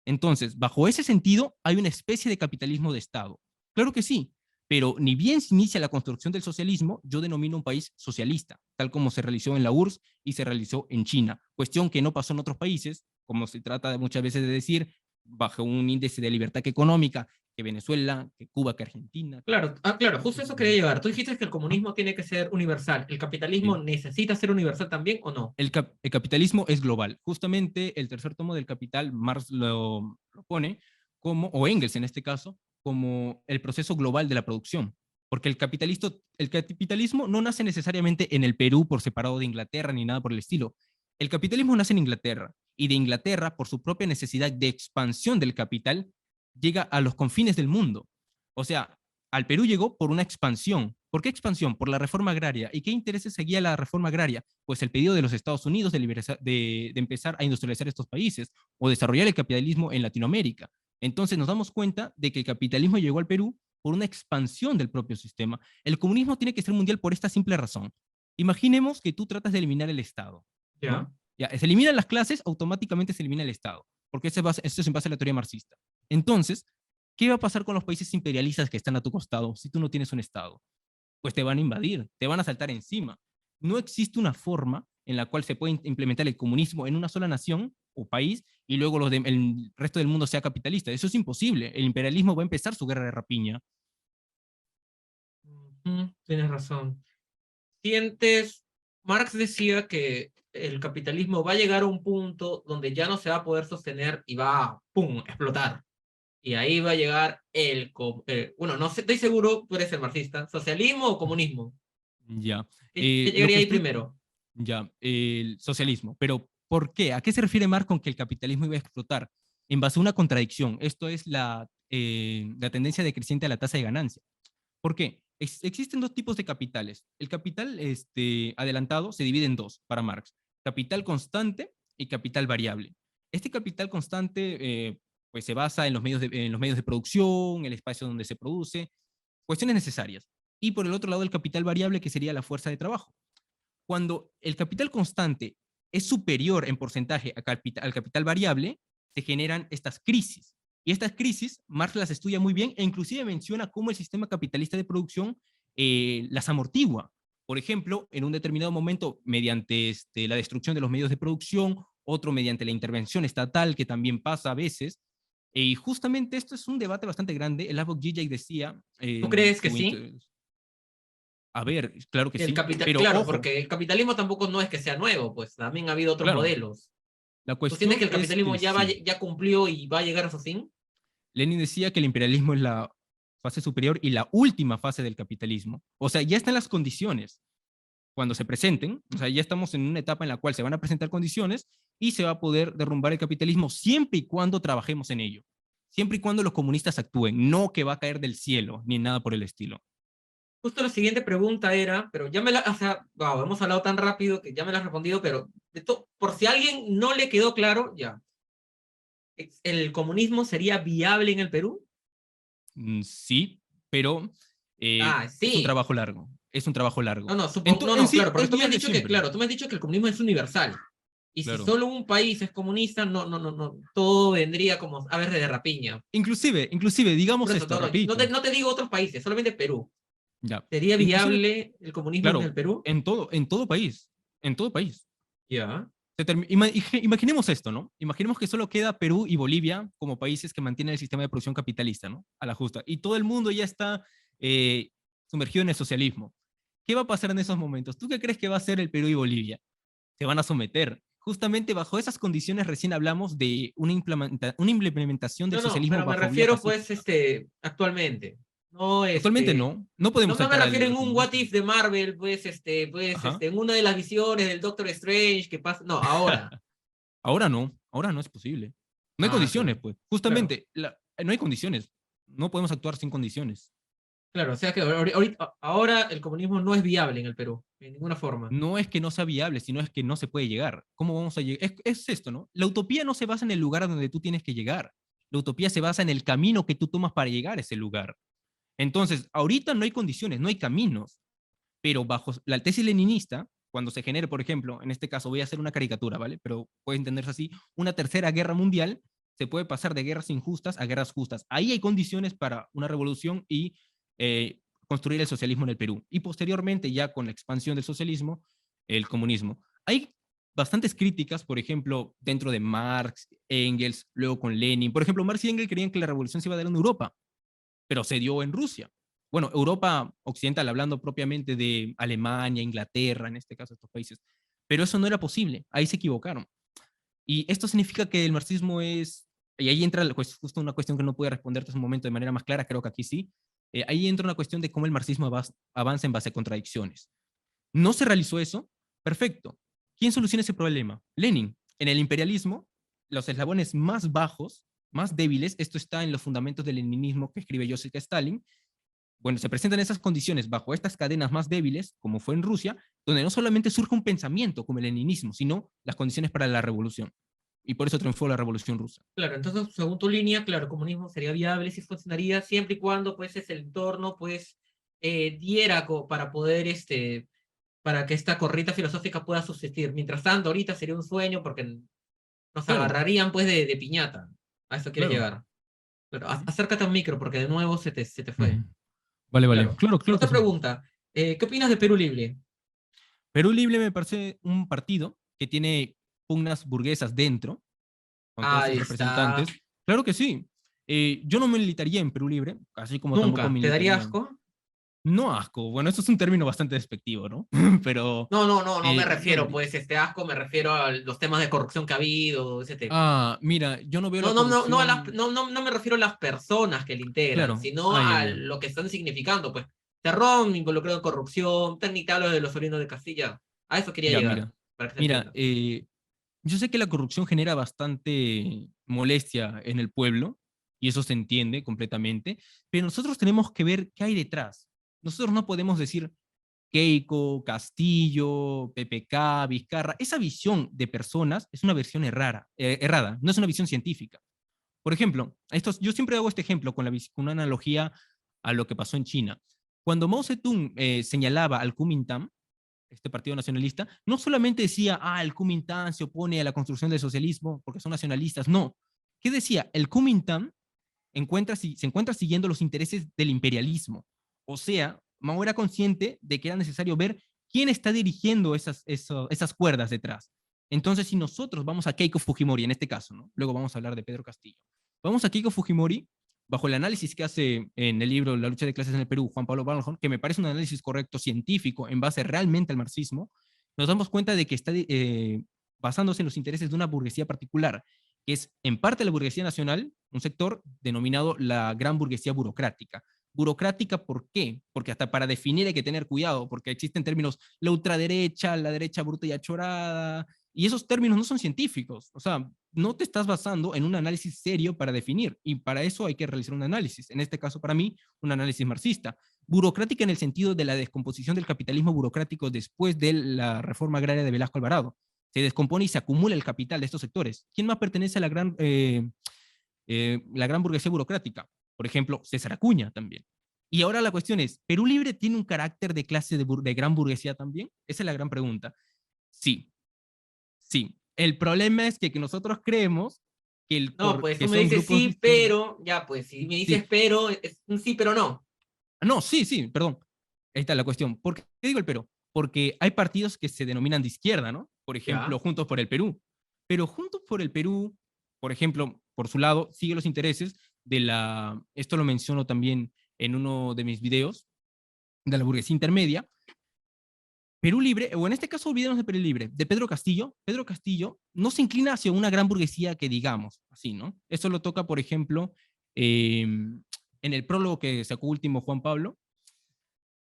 Entonces, bajo ese sentido, hay una especie de capitalismo de Estado. Claro que sí, pero ni bien se inicia la construcción del socialismo, yo denomino un país socialista, tal como se realizó en la URSS y se realizó en China, cuestión que no pasó en otros países, como se trata muchas veces de decir, bajo un índice de libertad económica, que Venezuela, que Cuba, que Argentina. Claro, claro, justo eso quería llegar. Tú dijiste que el comunismo tiene que ser universal. ¿El capitalismo Sí. necesita ser universal también o no? El capitalismo es global. Justamente el tercer tomo del Capital, Marx lo pone como, o Engels en este caso, como el proceso global de la producción. Porque el capitalismo no nace necesariamente en el Perú por separado de Inglaterra ni nada por el estilo. El capitalismo nace en Inglaterra y de Inglaterra, por su propia necesidad de expansión del capital, llega a los confines del mundo. O sea, al Perú llegó por una expansión. ¿Por qué expansión? Por la reforma agraria. ¿Y qué intereses seguía la reforma agraria? Pues el pedido de los Estados Unidos de empezar a industrializar estos países o desarrollar el capitalismo en Latinoamérica. Entonces nos damos cuenta de que el capitalismo llegó al Perú por una expansión del propio sistema. El comunismo tiene que ser mundial por esta simple razón. Imaginemos que tú tratas de eliminar el Estado, ¿Ya? ¿no? Ya, se eliminan las clases, automáticamente se elimina el Estado, porque esto es en base a la teoría marxista. Entonces, ¿qué va a pasar con los países imperialistas que están a tu costado si tú no tienes un Estado? Pues te van a invadir, te van a saltar encima. No existe una forma en la cual se puede implementar el comunismo en una sola nación o país y luego el resto del mundo sea capitalista. Eso es imposible. El imperialismo va a empezar su guerra de rapiña. Tienes razón. Sientes, Marx decía que el capitalismo va a llegar a un punto donde ya no se va a poder sostener y va a, ¡pum!, explotar. Y ahí va a llegar bueno, no sé, estoy seguro, tú eres el marxista, ¿socialismo o comunismo? Ya. ¿Qué Lo llegaría que ahí estoy, primero? ya, el socialismo. Pero, ¿por qué? ¿A qué se refiere Marx con que el capitalismo iba a explotar? En base a una contradicción. Esto es la tendencia decreciente a la tasa de ganancia. ¿Por qué? Existen dos tipos de capitales. El capital adelantado se divide en dos para Marx. Capital constante y capital variable. Este capital constante pues se basa en los medios de producción, el espacio donde se produce, cuestiones necesarias. Y por el otro lado, el capital variable, que sería la fuerza de trabajo. Cuando el capital constante es superior en porcentaje al capital variable, se generan estas crisis. Y estas crisis, Marx las estudia muy bien e inclusive menciona cómo el sistema capitalista de producción las amortigua. Por ejemplo, en un determinado momento, mediante la destrucción de los medios de producción, otro mediante la intervención estatal, que también pasa a veces. Y justamente esto es un debate bastante grande. El Slavoj Žižek decía ¿Tú en crees que su... sí? A ver, claro que El sí, capital, pero claro, ojo, porque el capitalismo tampoco no es que sea nuevo, pues también ha habido otros claro, modelos. la ¿Tú sientes que cuestión el es capitalismo que ya, sí. ya cumplió y va a llegar a su fin? Lenin decía que el imperialismo es la fase superior y la última fase del capitalismo. O sea, ya están las condiciones cuando se presenten, o sea, ya estamos en una etapa en la cual se van a presentar condiciones y se va a poder derrumbar el capitalismo siempre y cuando trabajemos en ello. Siempre y cuando los comunistas actúen, no que va a caer del cielo, ni nada por el estilo. Justo la siguiente pregunta era, pero ya me la, o sea, wow, hemos hablado tan rápido que ya me la has respondido, pero por si a alguien no le quedó claro, ya. ¿El comunismo sería viable en el Perú? Sí, pero es un Sí. trabajo largo. Es un trabajo largo. No, En no, claro, sí, porque es tú me has viable dicho que, siempre. claro, tú me has dicho que el comunismo es universal. Y si Claro. solo un país es comunista, no, todo vendría como aves de rapiña. Inclusive, Por digamos eso, esto, no te digo otros países, solamente Perú. ya. ¿Sería Inclusive, viable el comunismo en el claro, Perú? en todo país. Ya. Imaginemos esto, ¿no? Imaginemos que solo queda Perú y Bolivia como países que mantienen el sistema de producción capitalista, ¿no? A la justa. Y todo el mundo ya está eh, sumergido en el socialismo. ¿Qué va a pasar en esos momentos? ¿Tú qué crees que va a hacer el Perú y Bolivia? Se van a someter. Justamente bajo esas condiciones recién hablamos de una implementación del No, socialismo pero me bajo vía refiero pues pacífica. actualmente. No, Actualmente no podemos no me saltar refiero en al un what comunismo. if de Marvel, Ajá. en una de las visiones del Doctor Strange que pasa. No, ahora. Ahora no es posible. No hay Ah, condiciones, claro. pues. Claro. Justamente, no hay condiciones. No podemos actuar sin condiciones. Claro, o sea que ahora el comunismo no es viable en el Perú, en ninguna forma. No es que no sea viable, sino es que no se puede llegar. ¿Cómo vamos a llegar? Es esto, ¿no? La utopía no se basa en el lugar a donde tú tienes que llegar. La utopía se basa en el camino que tú tomas para llegar a ese lugar. Entonces, ahorita no hay condiciones, no hay caminos, pero bajo la tesis leninista, cuando se genere, por ejemplo, en este caso voy a hacer una caricatura, ¿vale? Pero puede entenderse así, una tercera guerra mundial, se puede pasar de guerras injustas a guerras justas. Ahí hay condiciones para una revolución y eh, construir el socialismo en el Perú. Y posteriormente, ya con la expansión del socialismo, el comunismo. Hay bastantes críticas, por ejemplo, dentro de Marx, Engels, luego con Lenin. Por ejemplo, Marx y Engels creían que la revolución se iba a dar en Europa, pero se dio en Rusia. Bueno, Europa occidental, hablando propiamente de Alemania, Inglaterra, en este caso estos países, pero eso no era posible, ahí se equivocaron. Y esto significa que el marxismo es, y ahí entra justo una cuestión que no pude responderte hace un momento de manera más clara, creo que aquí sí, ahí entra una cuestión de cómo el marxismo avanza en base a contradicciones. ¿No se realizó eso? Perfecto. ¿Quién soluciona ese problema? Lenin. En el imperialismo, los eslabones más bajos, más débiles, esto está en los fundamentos del leninismo que escribe Joseph Stalin. Bueno, se presentan esas condiciones bajo estas cadenas más débiles, como fue en Rusia, donde no solamente surge un pensamiento como el leninismo, sino las condiciones para la revolución. Y por eso triunfó la revolución rusa. Claro, entonces, según tu línea, claro, el comunismo sería viable, si funcionaría, siempre y cuando, pues, ese entorno, pues, diera para poder, para que esta corriente filosófica pueda subsistir. Mientras tanto, ahorita sería un sueño porque nos Claro, agarrarían, pues, de piñata. A eso quieres claro. llegar. Pero acércate a un micro, porque de nuevo se te fue. Ujú. Vale, vale. Claro. Claro que Otra sí. pregunta. ¿Qué opinas de Perú Libre? Perú Libre me parece un partido que tiene pugnas burguesas dentro, con todos sus Ahí está. representantes. Claro que sí. Yo no militaría en Perú Libre, así como tampoco Nunca. ¿Te daría militaría. asco? No asco, bueno, eso es un término bastante despectivo, ¿no? Pero, No me no refiero, diría. pues, asco, me refiero a los temas de corrupción que ha habido, ese tema. Mira, yo no veo la corrupción. No me refiero a las personas que le integran, Claro, sino ya, a ya. lo que están significando, pues. Terrón involucrado en corrupción, técnica hablo de los sobrinos de Castilla. A eso quería Ya, llegar, mira. para que se Mira, entienda. yo sé que la corrupción genera bastante molestia en el pueblo, y eso se entiende completamente, pero nosotros tenemos que ver qué hay detrás. Nosotros no podemos decir Keiko, Castillo, PPK, Vizcarra. Esa visión de personas es una versión errada, no es una visión científica. Por ejemplo, yo siempre hago este ejemplo con una analogía a lo que pasó en China. Cuando Mao Zedong señalaba al Kuomintang, este partido nacionalista, no solamente decía, el Kuomintang se opone a la construcción del socialismo porque son nacionalistas, no. ¿Qué decía? El Kuomintang se encuentra siguiendo los intereses del imperialismo. O sea, Mao era consciente de que era necesario ver quién está dirigiendo esas cuerdas detrás. Entonces, si nosotros vamos a Keiko Fujimori, en este caso, ¿no? Luego vamos a hablar de Pedro Castillo, vamos a Keiko Fujimori, bajo el análisis que hace en el libro La lucha de clases en el Perú, Juan Pablo Barnholm, que me parece un análisis correcto, científico, en base realmente al marxismo, nos damos cuenta de que está basándose en los intereses de una burguesía particular, que es en parte la burguesía nacional, un sector denominado la gran burguesía burocrática. Burocrática, ¿por qué? Porque hasta para definir hay que tener cuidado, porque existen términos la ultraderecha, la derecha bruta y achorada, y esos términos no son científicos. O sea, no te estás basando en un análisis serio para definir, y para eso hay que realizar un análisis. En este caso, para mí, un análisis marxista. Burocrática en el sentido de la descomposición del capitalismo burocrático después de la reforma agraria de Velasco Alvarado. se descompone y se acumula el capital de estos sectores. ¿Quién más pertenece a la gran burguesía burocrática? Por ejemplo, César Acuña también. Y ahora la cuestión es, ¿Perú Libre tiene un carácter de clase de gran burguesía también? Esa es la gran pregunta. Sí, sí. El problema es que nosotros creemos No, pues tú que me son dices grupos de sí, izquierda. pero, ya, pues si me dices Sí. pero, es un sí, pero no. No, sí, sí, perdón. Ahí está la cuestión. ¿Por qué digo el pero? Porque hay partidos que se denominan de izquierda, ¿no? Por ejemplo, Ya. Juntos por el Perú. Pero Juntos por el Perú, por ejemplo, por su lado, sigue los intereses de esto lo menciono también en uno de mis videos, de la burguesía intermedia. Perú Libre, o en este caso olvidemos de Perú Libre, de Pedro Castillo no se inclina hacia una gran burguesía que digamos, así, ¿no? Eso lo toca, por ejemplo, en el prólogo que sacó último Juan Pablo,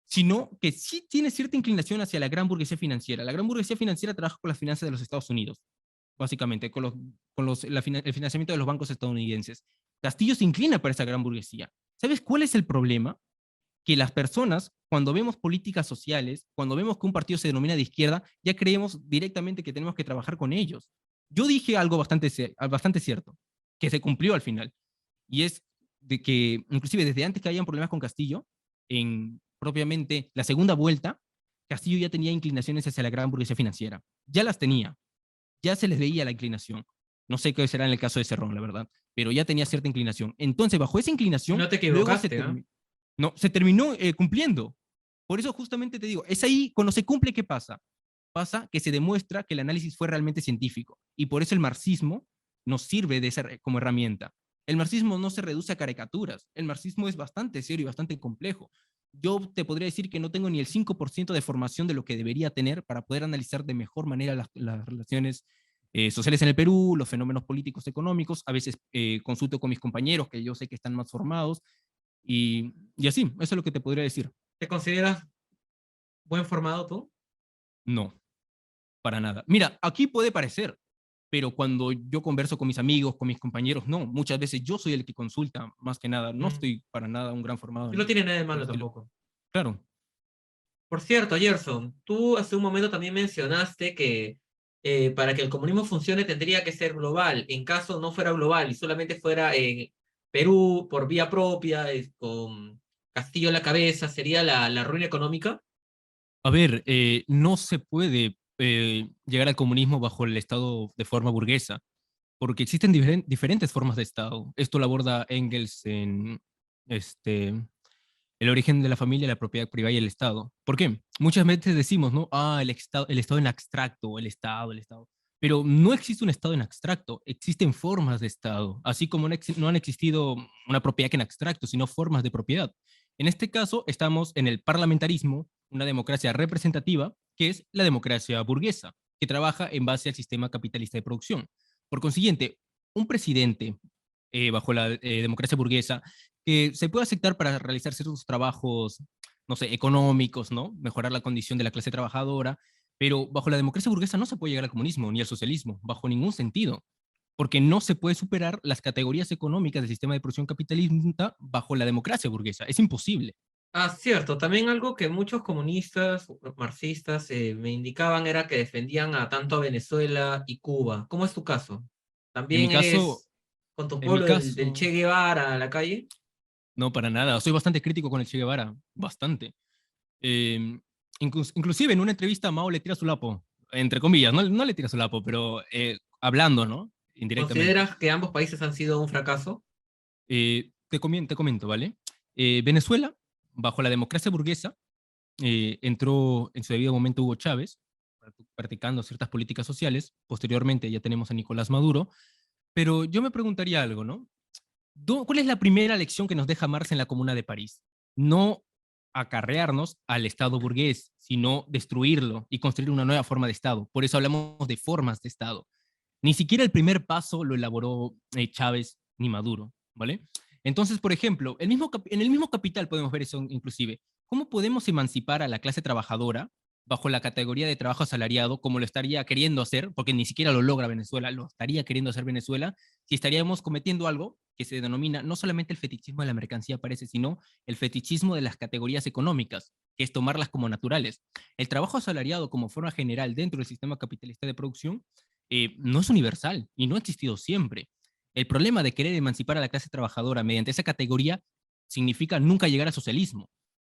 sino que sí tiene cierta inclinación hacia la gran burguesía financiera. La gran burguesía financiera trabaja con las finanzas de los Estados Unidos, básicamente, el financiamiento de los bancos estadounidenses. Castillo se inclina para esa gran burguesía. ¿Sabes cuál es el problema? Que las personas, cuando vemos políticas sociales, cuando vemos que un partido se denomina de izquierda, ya creemos directamente que tenemos que trabajar con ellos. Yo dije algo bastante cierto, que se cumplió al final, y es de que, inclusive desde antes que hayan problemas con Castillo, en propiamente la segunda vuelta, Castillo ya tenía inclinaciones hacia la gran burguesía financiera. Ya las tenía, ya se les veía la inclinación. No sé qué será en el caso de Cerrón, la verdad, pero ya tenía cierta inclinación. Entonces, bajo esa Y inclinación, no te luego equivocaste, ¿ah? no, se terminó cumpliendo. Por eso justamente te digo, es ahí cuando se cumple, ¿qué pasa? Pasa que se demuestra que el análisis fue realmente científico y por eso el marxismo nos sirve como herramienta. El marxismo no se reduce a caricaturas, el marxismo es bastante serio y bastante complejo. Yo te podría decir que no tengo ni el 5% de formación de lo que debería tener para poder analizar de mejor manera las relaciones sociales en el Perú, los fenómenos políticos económicos. A veces consulto con mis compañeros que yo sé que están más formados y así, eso es lo que te podría decir. ¿Te consideras buen formado tú? No, para nada. Mira, aquí puede parecer, pero cuando yo converso con mis amigos, con mis compañeros, no, muchas veces yo soy el que consulta, más que nada, no Mm. estoy para nada un gran formado Y no tiene nada de por el malo estilo. tampoco. Claro. Por cierto, Gerson, tú hace un momento también mencionaste que para que el comunismo funcione tendría que ser global. En caso no fuera global y solamente fuera en Perú por vía propia, con Castillo a la cabeza, sería la ruina económica. A ver, no se puede llegar al comunismo bajo el Estado de forma burguesa, porque existen diferentes formas de Estado. Esto lo aborda Engels en este, el origen de la familia, la propiedad privada y el Estado. ¿Por qué? Muchas veces decimos, ¿no? Ah, el Estado en abstracto, el Estado. Pero no existe un Estado en abstracto, existen formas de Estado, así como no han existido una propiedad que en abstracto, sino formas de propiedad. En este caso, estamos en el parlamentarismo, una democracia representativa, que es la democracia burguesa, que trabaja en base al sistema capitalista de producción. Por consiguiente, un presidente bajo la democracia burguesa que se puede aceptar para realizar ciertos trabajos, no sé, económicos, ¿no? Mejorar la condición de la clase trabajadora, pero bajo la democracia burguesa no se puede llegar al comunismo ni al socialismo, bajo ningún sentido, porque no se puede superar las categorías económicas del sistema de producción capitalista bajo la democracia burguesa. Es imposible. Ah, cierto, también algo que muchos comunistas, marxistas, me indicaban era que defendían a tanto a Venezuela y Cuba. ¿Cómo es tu caso? En mi ¿También caso, eres con tu en mi pueblo del caso, Che Guevara a la calle? no para nada. Soy bastante crítico con el Che Guevara, bastante. Eh, inclusive en una entrevista Mao le tira su lapo, entre comillas, no le tira su lapo, pero hablando, ¿no? Indirectamente. ¿Consideras que ambos países han sido un fracaso? Te comento, ¿vale? Venezuela, bajo la democracia burguesa, entró en su debido momento Hugo Chávez, practicando ciertas políticas sociales. Posteriormente ya tenemos a Nicolás Maduro. Pero yo me preguntaría algo, ¿no? ¿Cuál es la primera lección que nos deja Marx en la Comuna de París? No acarrearnos al Estado burgués, sino destruirlo y construir una nueva forma de Estado. Por eso hablamos de formas de Estado. Ni siquiera el primer paso lo elaboró Chávez ni Maduro, ¿vale? Entonces, por ejemplo, en el mismo Capital podemos ver eso inclusive. ¿Cómo podemos emancipar a la clase trabajadora bajo la categoría de trabajo asalariado, como lo estaría queriendo hacer, porque ni siquiera lo logra Venezuela, lo estaría queriendo hacer Venezuela, si estaríamos cometiendo algo que se denomina no solamente el fetichismo de la mercancía, parece, sino el fetichismo de las categorías económicas, que es tomarlas como naturales. El trabajo asalariado como forma general dentro del sistema capitalista de producción no es universal y no ha existido siempre. El problema de querer emancipar a la clase trabajadora mediante esa categoría significa nunca llegar al socialismo.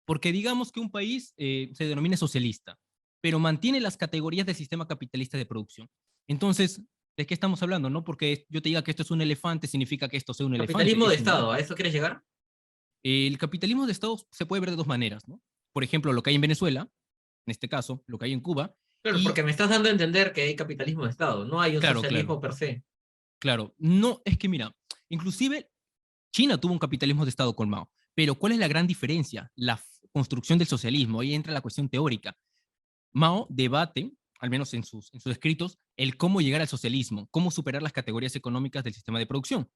Porque digamos que un país se denomina socialista, pero mantiene las categorías del sistema capitalista de producción. Entonces, ¿de qué estamos hablando? No porque yo te diga que esto es un elefante, significa que esto sea un elefante. Capitalismo de Es un Estado, gato. ¿a eso quieres llegar? El capitalismo de Estado se puede ver de dos maneras, ¿no? Por ejemplo, lo que hay en Venezuela, en este caso, lo que hay en Cuba, Claro, porque y me estás dando a entender que hay capitalismo de Estado, no hay un claro, claro, socialismo per se. claro, no, es que mira, inclusive China tuvo un capitalismo de Estado con Mao, pero ¿cuál es la gran diferencia? La construcción del socialismo, ahí entra la cuestión teórica. Mao debate, al menos en sus escritos, el cómo llegar al socialismo, cómo superar las categorías económicas del sistema de producción.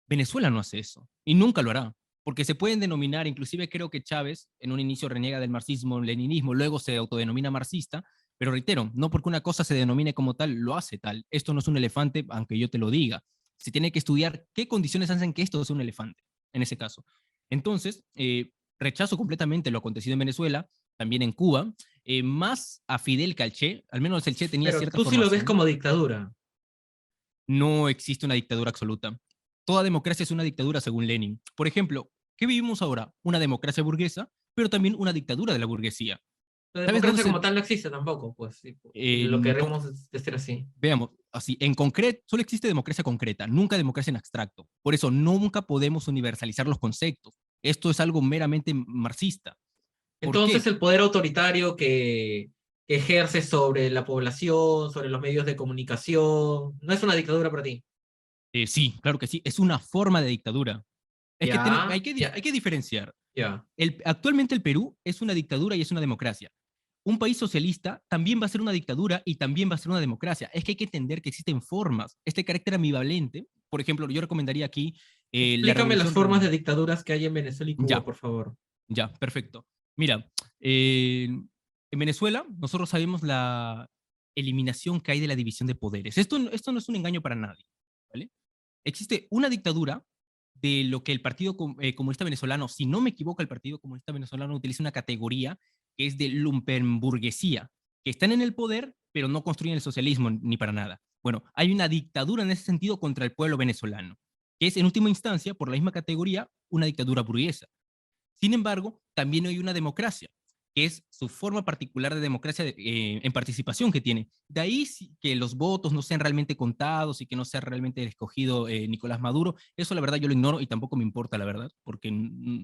Venezuela no hace eso y nunca lo hará, porque se pueden denominar, inclusive creo que Chávez en un inicio reniega del marxismo, leninismo, luego se autodenomina marxista, pero reitero, no porque una cosa se denomine como tal, lo hace tal. Esto no es un elefante, aunque yo te lo diga. Se tiene que estudiar qué condiciones hacen que esto sea un elefante, en ese caso. Entonces, rechazo completamente lo acontecido en Venezuela, también en Cuba, más a Fidel que al Che, al menos el Che tenía Pero cierta tú sí lo ves formación. como dictadura. No existe una dictadura absoluta. Toda democracia es una dictadura según Lenin. Por ejemplo, ¿qué vivimos ahora? Una democracia burguesa, pero también una dictadura de la burguesía. La ¿Sabes dónde democracia como tal no existe tampoco, pues, sí, si lo no, queremos decir así. veamos, así, en concreto, solo existe democracia concreta, nunca democracia en abstracto. Por eso, nunca podemos universalizar los conceptos. Esto es algo meramente marxista. ¿Por Entonces, qué? el poder autoritario que ejerce sobre la población, sobre los medios de comunicación, no es una dictadura para ti. Sí, claro que sí, es una forma de dictadura. Es que Ya, ya, hay que diferenciar. ya. Actualmente el Perú es una dictadura y es una democracia. Un país socialista también va a ser una dictadura y también va a ser una democracia. Es que hay que entender que existen formas. Este carácter ambivalente, por ejemplo, yo recomendaría aquí la Explícame las revolución. formas de dictaduras que hay en Venezuela y Cuba, Ya, por favor. ya, perfecto. Mira, en Venezuela nosotros sabemos la eliminación que hay de la división de poderes. Esto no es un engaño para nadie, ¿vale? Existe una dictadura de lo que el Partido Comunista Venezolano, si no me equivoco, el Partido Comunista Venezolano utiliza una categoría que es de lumpenburguesía, que están en el poder, pero no construyen el socialismo ni para nada. Bueno, hay una dictadura en ese sentido contra el pueblo venezolano, que es en última instancia, por la misma categoría, una dictadura burguesa. Sin embargo, también hay una democracia, que es su forma particular de democracia en participación que tiene. De ahí que los votos no sean realmente contados y que no sea realmente escogido Nicolás Maduro, eso la verdad yo lo ignoro y tampoco me importa la verdad, porque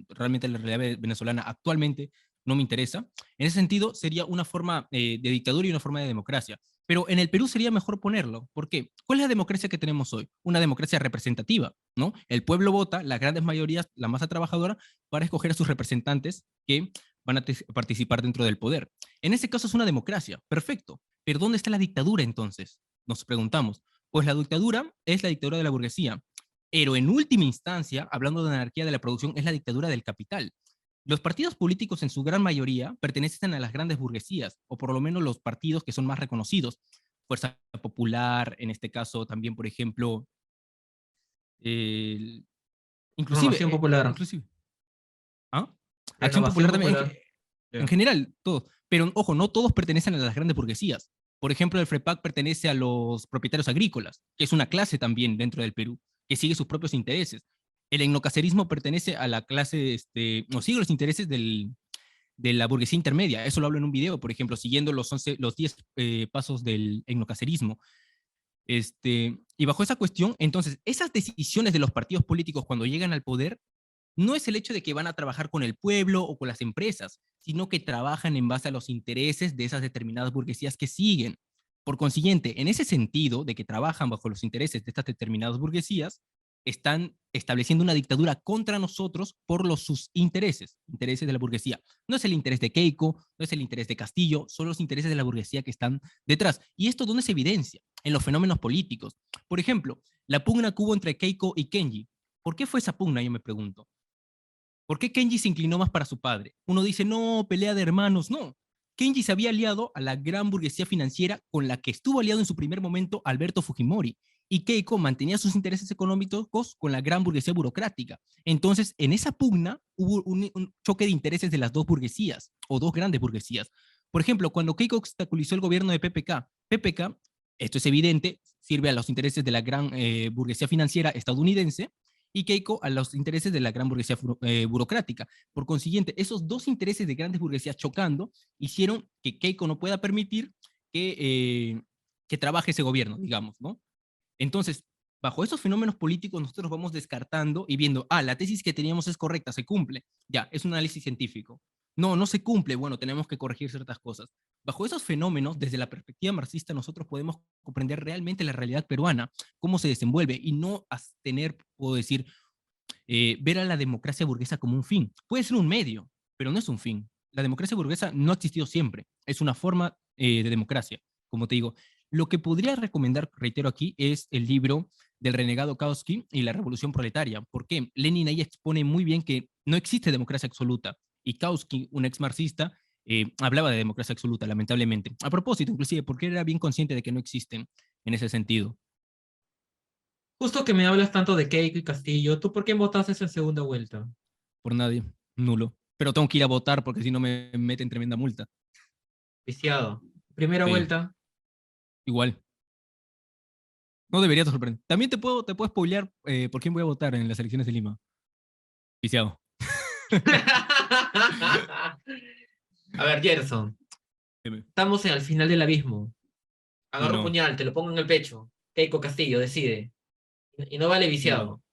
realmente la realidad venezolana actualmente no me interesa. En ese sentido, sería una forma de dictadura y una forma de democracia. Pero en el Perú sería mejor ponerlo. ¿Por qué? ¿Cuál es la democracia que tenemos hoy? Una democracia representativa, ¿no? El pueblo vota, las grandes mayorías, la masa trabajadora, para escoger a sus representantes que van a participar dentro del poder. En ese caso es una democracia, perfecto. Pero ¿dónde está la dictadura entonces? Nos preguntamos. Pues la dictadura es la dictadura de la burguesía. Pero en última instancia, hablando de anarquía de la producción, es la dictadura del capital. Los partidos políticos en su gran mayoría pertenecen a las grandes burguesías, o por lo menos los partidos que son más reconocidos. Fuerza Popular, en este caso también, por ejemplo, el, Renovación Popular. inclusive, ¿ah? Acción Renovación Popular también, Popular. en Ya. general, todos. Pero ojo, no todos pertenecen a las grandes burguesías. Por ejemplo, el FREPAC pertenece a los propietarios agrícolas, que es una clase también dentro del Perú, que sigue sus propios intereses. El etnocacerismo pertenece a la clase, o sigue los intereses de la burguesía intermedia. Eso lo hablo en un video, por ejemplo, siguiendo los 10 pasos del etnocacerismo. Y bajo esa cuestión, entonces, esas decisiones de los partidos políticos cuando llegan al poder no es el hecho de que van a trabajar con el pueblo o con las empresas, sino que trabajan en base a los intereses de esas determinadas burguesías que siguen. Por consiguiente, en ese sentido de que trabajan bajo los intereses de estas determinadas burguesías, están estableciendo una dictadura contra nosotros por sus intereses de la burguesía. No es el interés de Keiko, no es el interés de Castillo, son los intereses de la burguesía que están detrás. ¿Y esto dónde se evidencia? En los fenómenos políticos. Por ejemplo, la pugna que hubo entre Keiko y Kenji. ¿Por qué fue esa pugna, yo me pregunto? ¿Por qué Kenji se inclinó más para su padre? Uno dice, no, pelea de hermanos. No. Kenji se había aliado a la gran burguesía financiera con la que estuvo aliado en su primer momento Alberto Fujimori. y Keiko mantenía sus intereses económicos con la gran burguesía burocrática. Entonces, en esa pugna hubo un choque de intereses de las dos burguesías, o dos grandes burguesías. Por ejemplo, cuando Keiko obstaculizó el gobierno de PPK, esto es evidente, sirve a los intereses de la gran burguesía financiera estadounidense, y Keiko a los intereses de la gran burguesía burocrática. Por consiguiente, esos dos intereses de grandes burguesías chocando hicieron que Keiko no pueda permitir que trabaje ese gobierno, digamos, ¿no? Entonces, bajo esos fenómenos políticos nosotros vamos descartando y viendo, la tesis que teníamos es correcta, se cumple. Ya, es un análisis científico. No, no se cumple, bueno, tenemos que corregir ciertas cosas. Bajo esos fenómenos, desde la perspectiva marxista, nosotros podemos comprender realmente la realidad peruana, cómo se desenvuelve, y no tener, puedo decir, ver a la democracia burguesa como un fin. Puede ser un medio, pero no es un fin. La democracia burguesa no ha existido siempre, es una forma de democracia, como te digo. Lo que podría recomendar, reitero aquí, es el libro del renegado Kautsky y la revolución proletaria. ¿Por qué? Lenin ahí expone muy bien que no existe democracia absoluta, y Kautsky, un ex marxista, hablaba de democracia absoluta, lamentablemente. A propósito, inclusive, porque era bien consciente de que no existen en ese sentido. Justo que me hablas tanto de Keiko y Castillo, ¿tú por qué votaste en segunda vuelta? Por nadie, nulo. Pero tengo que ir a votar porque si no me meten tremenda multa. Viciado. Primera Sí, vuelta. igual. No debería sorprender. También te puedo spoilear por quién voy a votar en las elecciones de Lima. Viciado. A ver, Gerson, Dime. estamos en el final del abismo. Y Agarro un no, puñal, te lo pongo en el pecho. Keiko Castillo, decide. Y no vale no, viciado.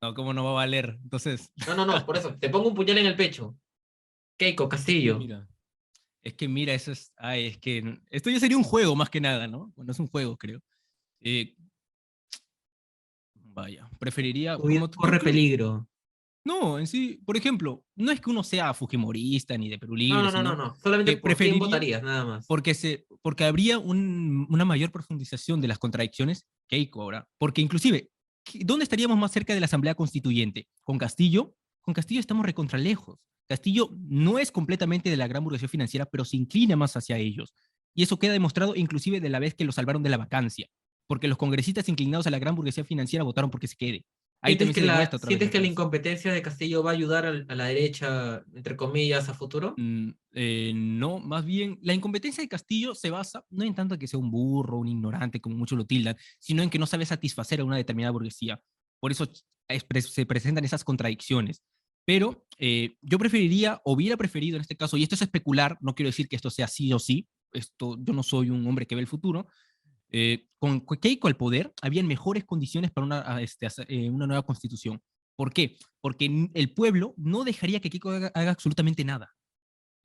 no, ¿cómo no va a valer? Entonces, No, no, no, por eso. Te pongo un puñal en el pecho. Keiko es que Castillo. mira, es que mira, eso es, ay, es que esto ya sería un juego más que nada, ¿no? Bueno, es un juego, creo. Eh, vaya, preferiría, Tu vida corre peligro. no, en sí, por ejemplo, no es que uno sea fujimorista ni de Perú No, Libre, no, no, no, sino no. Solamente que por quién preferiría, votarías, nada más. porque habría una mayor profundización de las contradicciones que hay ahora. Porque inclusive, ¿dónde estaríamos más cerca de la Asamblea Constituyente? ¿Con Castillo? Con Castillo estamos recontra lejos. Castillo no es completamente de la gran burguesía financiera, pero se inclina más hacia ellos. Y eso queda demostrado inclusive de la vez que lo salvaron de la vacancia, porque los congresistas inclinados a la gran burguesía financiera votaron porque se quede. Ahí también se demuestra otra vez ¿Sientes lo que que la es. incompetencia de Castillo va a ayudar a la derecha, entre comillas, a futuro? No, más bien, la incompetencia de Castillo se basa no en tanto que sea un burro, un ignorante, como muchos lo tildan, sino en que no sabe satisfacer a una determinada burguesía. Por eso se presentan esas contradicciones. Pero yo preferiría, o hubiera preferido en este caso, y esto es especular, no quiero decir que esto sea sí o sí, yo no soy un hombre que ve el futuro, con Keiko al poder, habían mejores condiciones para una nueva constitución. ¿Por qué? Porque el pueblo no dejaría que Keiko haga absolutamente nada.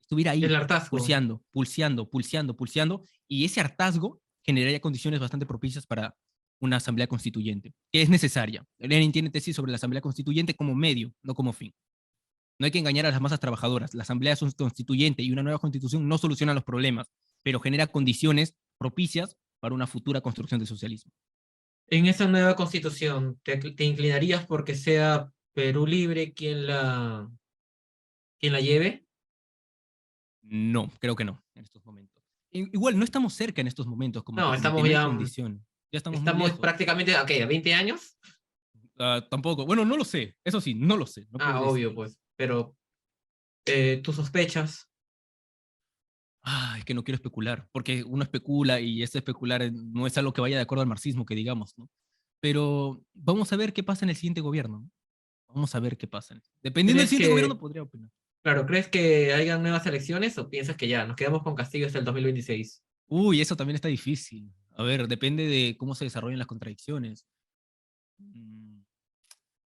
Estuviera El ahí, hartazgo. pulseando, pulseando, pulseando, pulseando, y ese hartazgo generaría condiciones bastante propicias para una asamblea constituyente, que es necesaria. Lenin tiene tesis sobre la asamblea constituyente como medio, no como fin. No hay que engañar a las masas trabajadoras. La asamblea constituyente y una nueva constitución no solucionan los problemas, pero genera condiciones propicias para una futura construcción del socialismo. En esa nueva constitución, ¿te inclinarías porque sea Perú Libre quien la lleve? No, creo que no, en estos momentos. Igual, no estamos cerca en estos momentos, como No, te comenté, estamos no hay ya, condición. Ya estamos muy estamos lejos. prácticamente, ¿a qué? ¿A 20 años? Tampoco, bueno, no lo sé, eso sí, no lo sé, no Ah, podría obvio, decirlo. pues. Pero tus sospechas. Es que no quiero especular, porque uno especula y este especular no es algo que vaya de acuerdo al marxismo, que digamos, ¿no? Pero vamos a ver qué pasa en el siguiente gobierno, ¿no? Vamos a ver qué pasa. Dependiendo del ¿Crees siguiente gobierno, que, podría opinar. claro, crees que hayan nuevas elecciones o piensas que ya, nos quedamos con Castillo hasta el 2026? Uy, eso también está difícil. A ver, depende de cómo se desarrollen las contradicciones. Mm,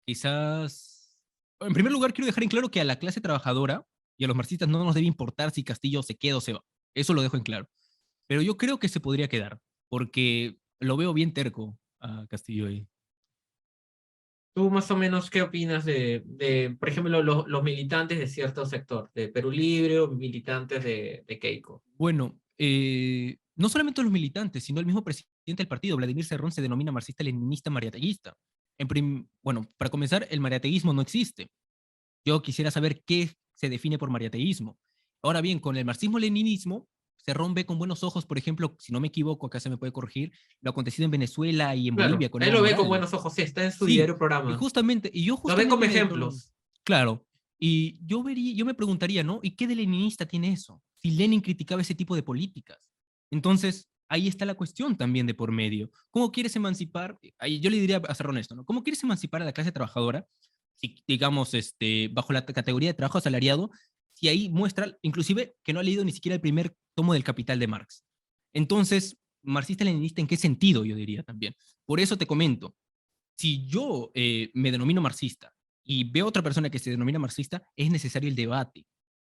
Quizás. En primer lugar, quiero dejar en claro que a la clase trabajadora y a los marxistas no nos debe importar si Castillo se queda o se va. Eso lo dejo en claro. Pero yo creo que se podría quedar, porque lo veo bien terco a Castillo ahí. ¿Tú más o menos qué opinas por ejemplo, los militantes de cierto sector, de Perú Libre o militantes de Keiko? Bueno, no solamente los militantes, sino el mismo presidente del partido, Vladimir Cerrón, se denomina marxista-leninista mariateguista. Bueno, para comenzar, el mariateguismo no existe. Yo quisiera saber qué se define por mariateísmo. Ahora bien, con el marxismo-leninismo Cerrón ve con buenos ojos, por ejemplo, si no me equivoco, acá se me puede corregir, lo acontecido en Venezuela y en Claro, Bolivia con él Evo lo ve con Morales. buenos ojos, sí, está en su Sí, diario programa. y yo Lo ve como justamente ejemplos. claro, y yo me preguntaría, ¿no? ¿Y qué de leninista tiene eso? Si Lenin criticaba ese tipo de políticas. Entonces, ahí está la cuestión también de por medio. ¿Cómo quieres emancipar? Ahí yo le diría a ser honesto, ¿no? ¿Cómo quieres emancipar a la clase trabajadora si, digamos, bajo la categoría de trabajo asalariado, si ahí muestra, inclusive, que no ha leído ni siquiera el primer tomo del Capital de Marx? Entonces, marxista-leninista, ¿en qué sentido? Yo diría también. Por eso te comento, si yo me denomino marxista y veo a otra persona que se denomina marxista, es necesario el debate.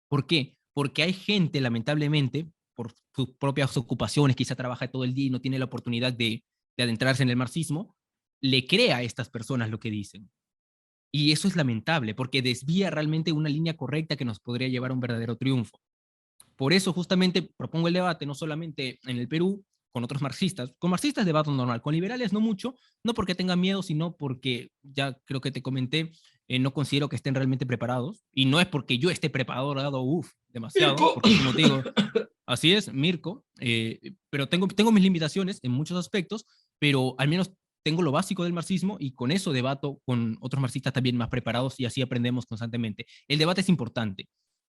¿Por qué? Porque hay gente, lamentablemente, por sus propias ocupaciones, quizá trabaja todo el día y no tiene la oportunidad de adentrarse en el marxismo, le crea a estas personas lo que dicen. Y eso es lamentable, porque desvía realmente una línea correcta que nos podría llevar a un verdadero triunfo. Por eso justamente propongo el debate, no solamente en el Perú, con otros marxistas. Con marxistas debato normal, con liberales no mucho, no porque tengan miedo, sino porque, ya creo que te comenté, no considero que estén realmente preparados. Y no es porque yo esté preparado, demasiado, Mirko. porque como te digo, así es, Mirko, pero tengo mis limitaciones en muchos aspectos, pero al menos tengo lo básico del marxismo y con eso debato con otros marxistas también más preparados y así aprendemos constantemente. El debate es importante,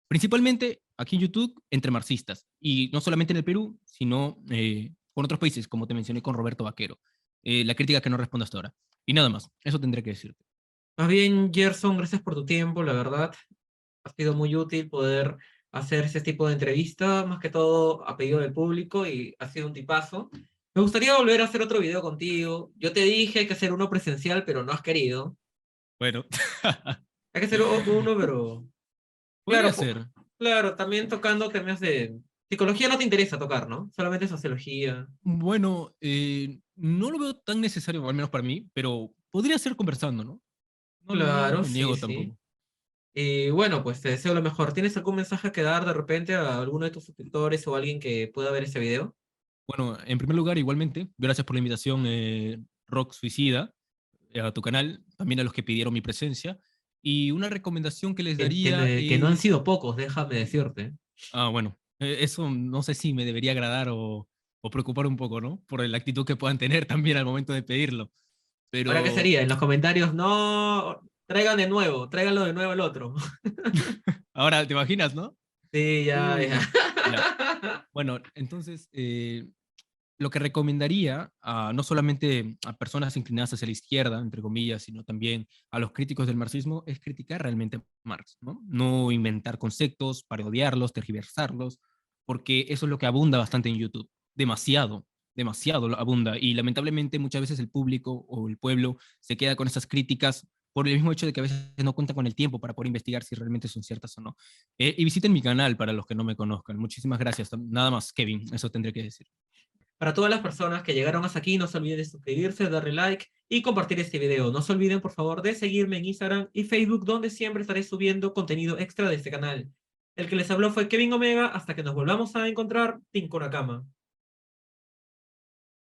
principalmente aquí en YouTube, entre marxistas, y no solamente en el Perú, sino con otros países, como te mencioné con Roberto Vaquero. La crítica que no respondo hasta ahora. Y nada más, eso tendré que decirte. Más bien, Gerson, gracias por tu tiempo, la verdad. Ha sido muy útil poder hacer ese tipo de entrevista, más que todo a pedido del público, y ha sido un tipazo. Me gustaría volver a hacer otro video contigo. Yo te dije hay que hacer uno presencial, pero no has querido. Bueno, Hay que hacer uno, pero podría claro, ser. claro, también tocando temas de psicología no te interesa tocar, ¿no? Solamente sociología. Bueno, no lo veo tan necesario, al menos para mí, pero podría ser conversando, ¿no? No Claro, me sí, niego sí. tampoco. Y bueno, pues te deseo lo mejor. ¿Tienes algún mensaje que dar de repente a alguno de tus suscriptores o alguien que pueda ver este video? Bueno, en primer lugar, igualmente, gracias por la invitación, Rock Suicida, a tu canal, también a los que pidieron mi presencia. Y una recomendación que les daría Que no han es, sido pocos, déjame decirte. bueno, eso no sé si me debería agradar o preocupar un poco, ¿no? Por la actitud que puedan tener también al momento de pedirlo. ¿Ahora qué Pero sería? En los comentarios, no, traigan de nuevo, tráiganlo de nuevo el otro. ahora, ¿te imaginas, no? Sí, ya, ya. Uy, ya. Bueno, entonces, lo que recomendaría no solamente a personas inclinadas hacia la izquierda, entre comillas, sino también a los críticos del marxismo, es criticar realmente a Marx, ¿no? No inventar conceptos, parodiarlos, tergiversarlos, porque eso es lo que abunda bastante en YouTube. Demasiado, demasiado abunda. Y lamentablemente muchas veces el público o el pueblo se queda con esas críticas por el mismo hecho de que a veces no cuenta con el tiempo para poder investigar si realmente son ciertas o no. Y visiten mi canal para los que no me conozcan. Muchísimas gracias. Nada más, Kevin, eso tendré que decir. Para todas las personas que llegaron hasta aquí, no se olviden de suscribirse, darle like y compartir este video. No se olviden, por favor, de seguirme en Instagram y Facebook, donde siempre estaré subiendo contenido extra de este canal. El que les habló fue Kevin Omega. Hasta que nos volvamos a encontrar, Tinko Nakama.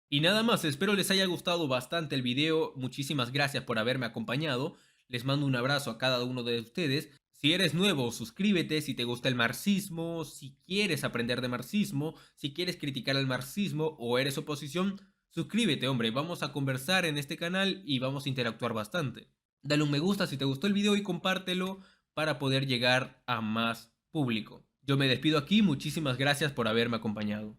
Y nada más, espero les haya gustado bastante el video. Muchísimas gracias por haberme acompañado. Les mando un abrazo a cada uno de ustedes. Si eres nuevo, suscríbete si te gusta el marxismo, si quieres aprender de marxismo, si quieres criticar el marxismo o eres oposición, suscríbete, hombre. Vamos a conversar en este canal y vamos a interactuar bastante. Dale un me gusta si te gustó el video y compártelo para poder llegar a más público. Yo me despido aquí, muchísimas gracias por haberme acompañado.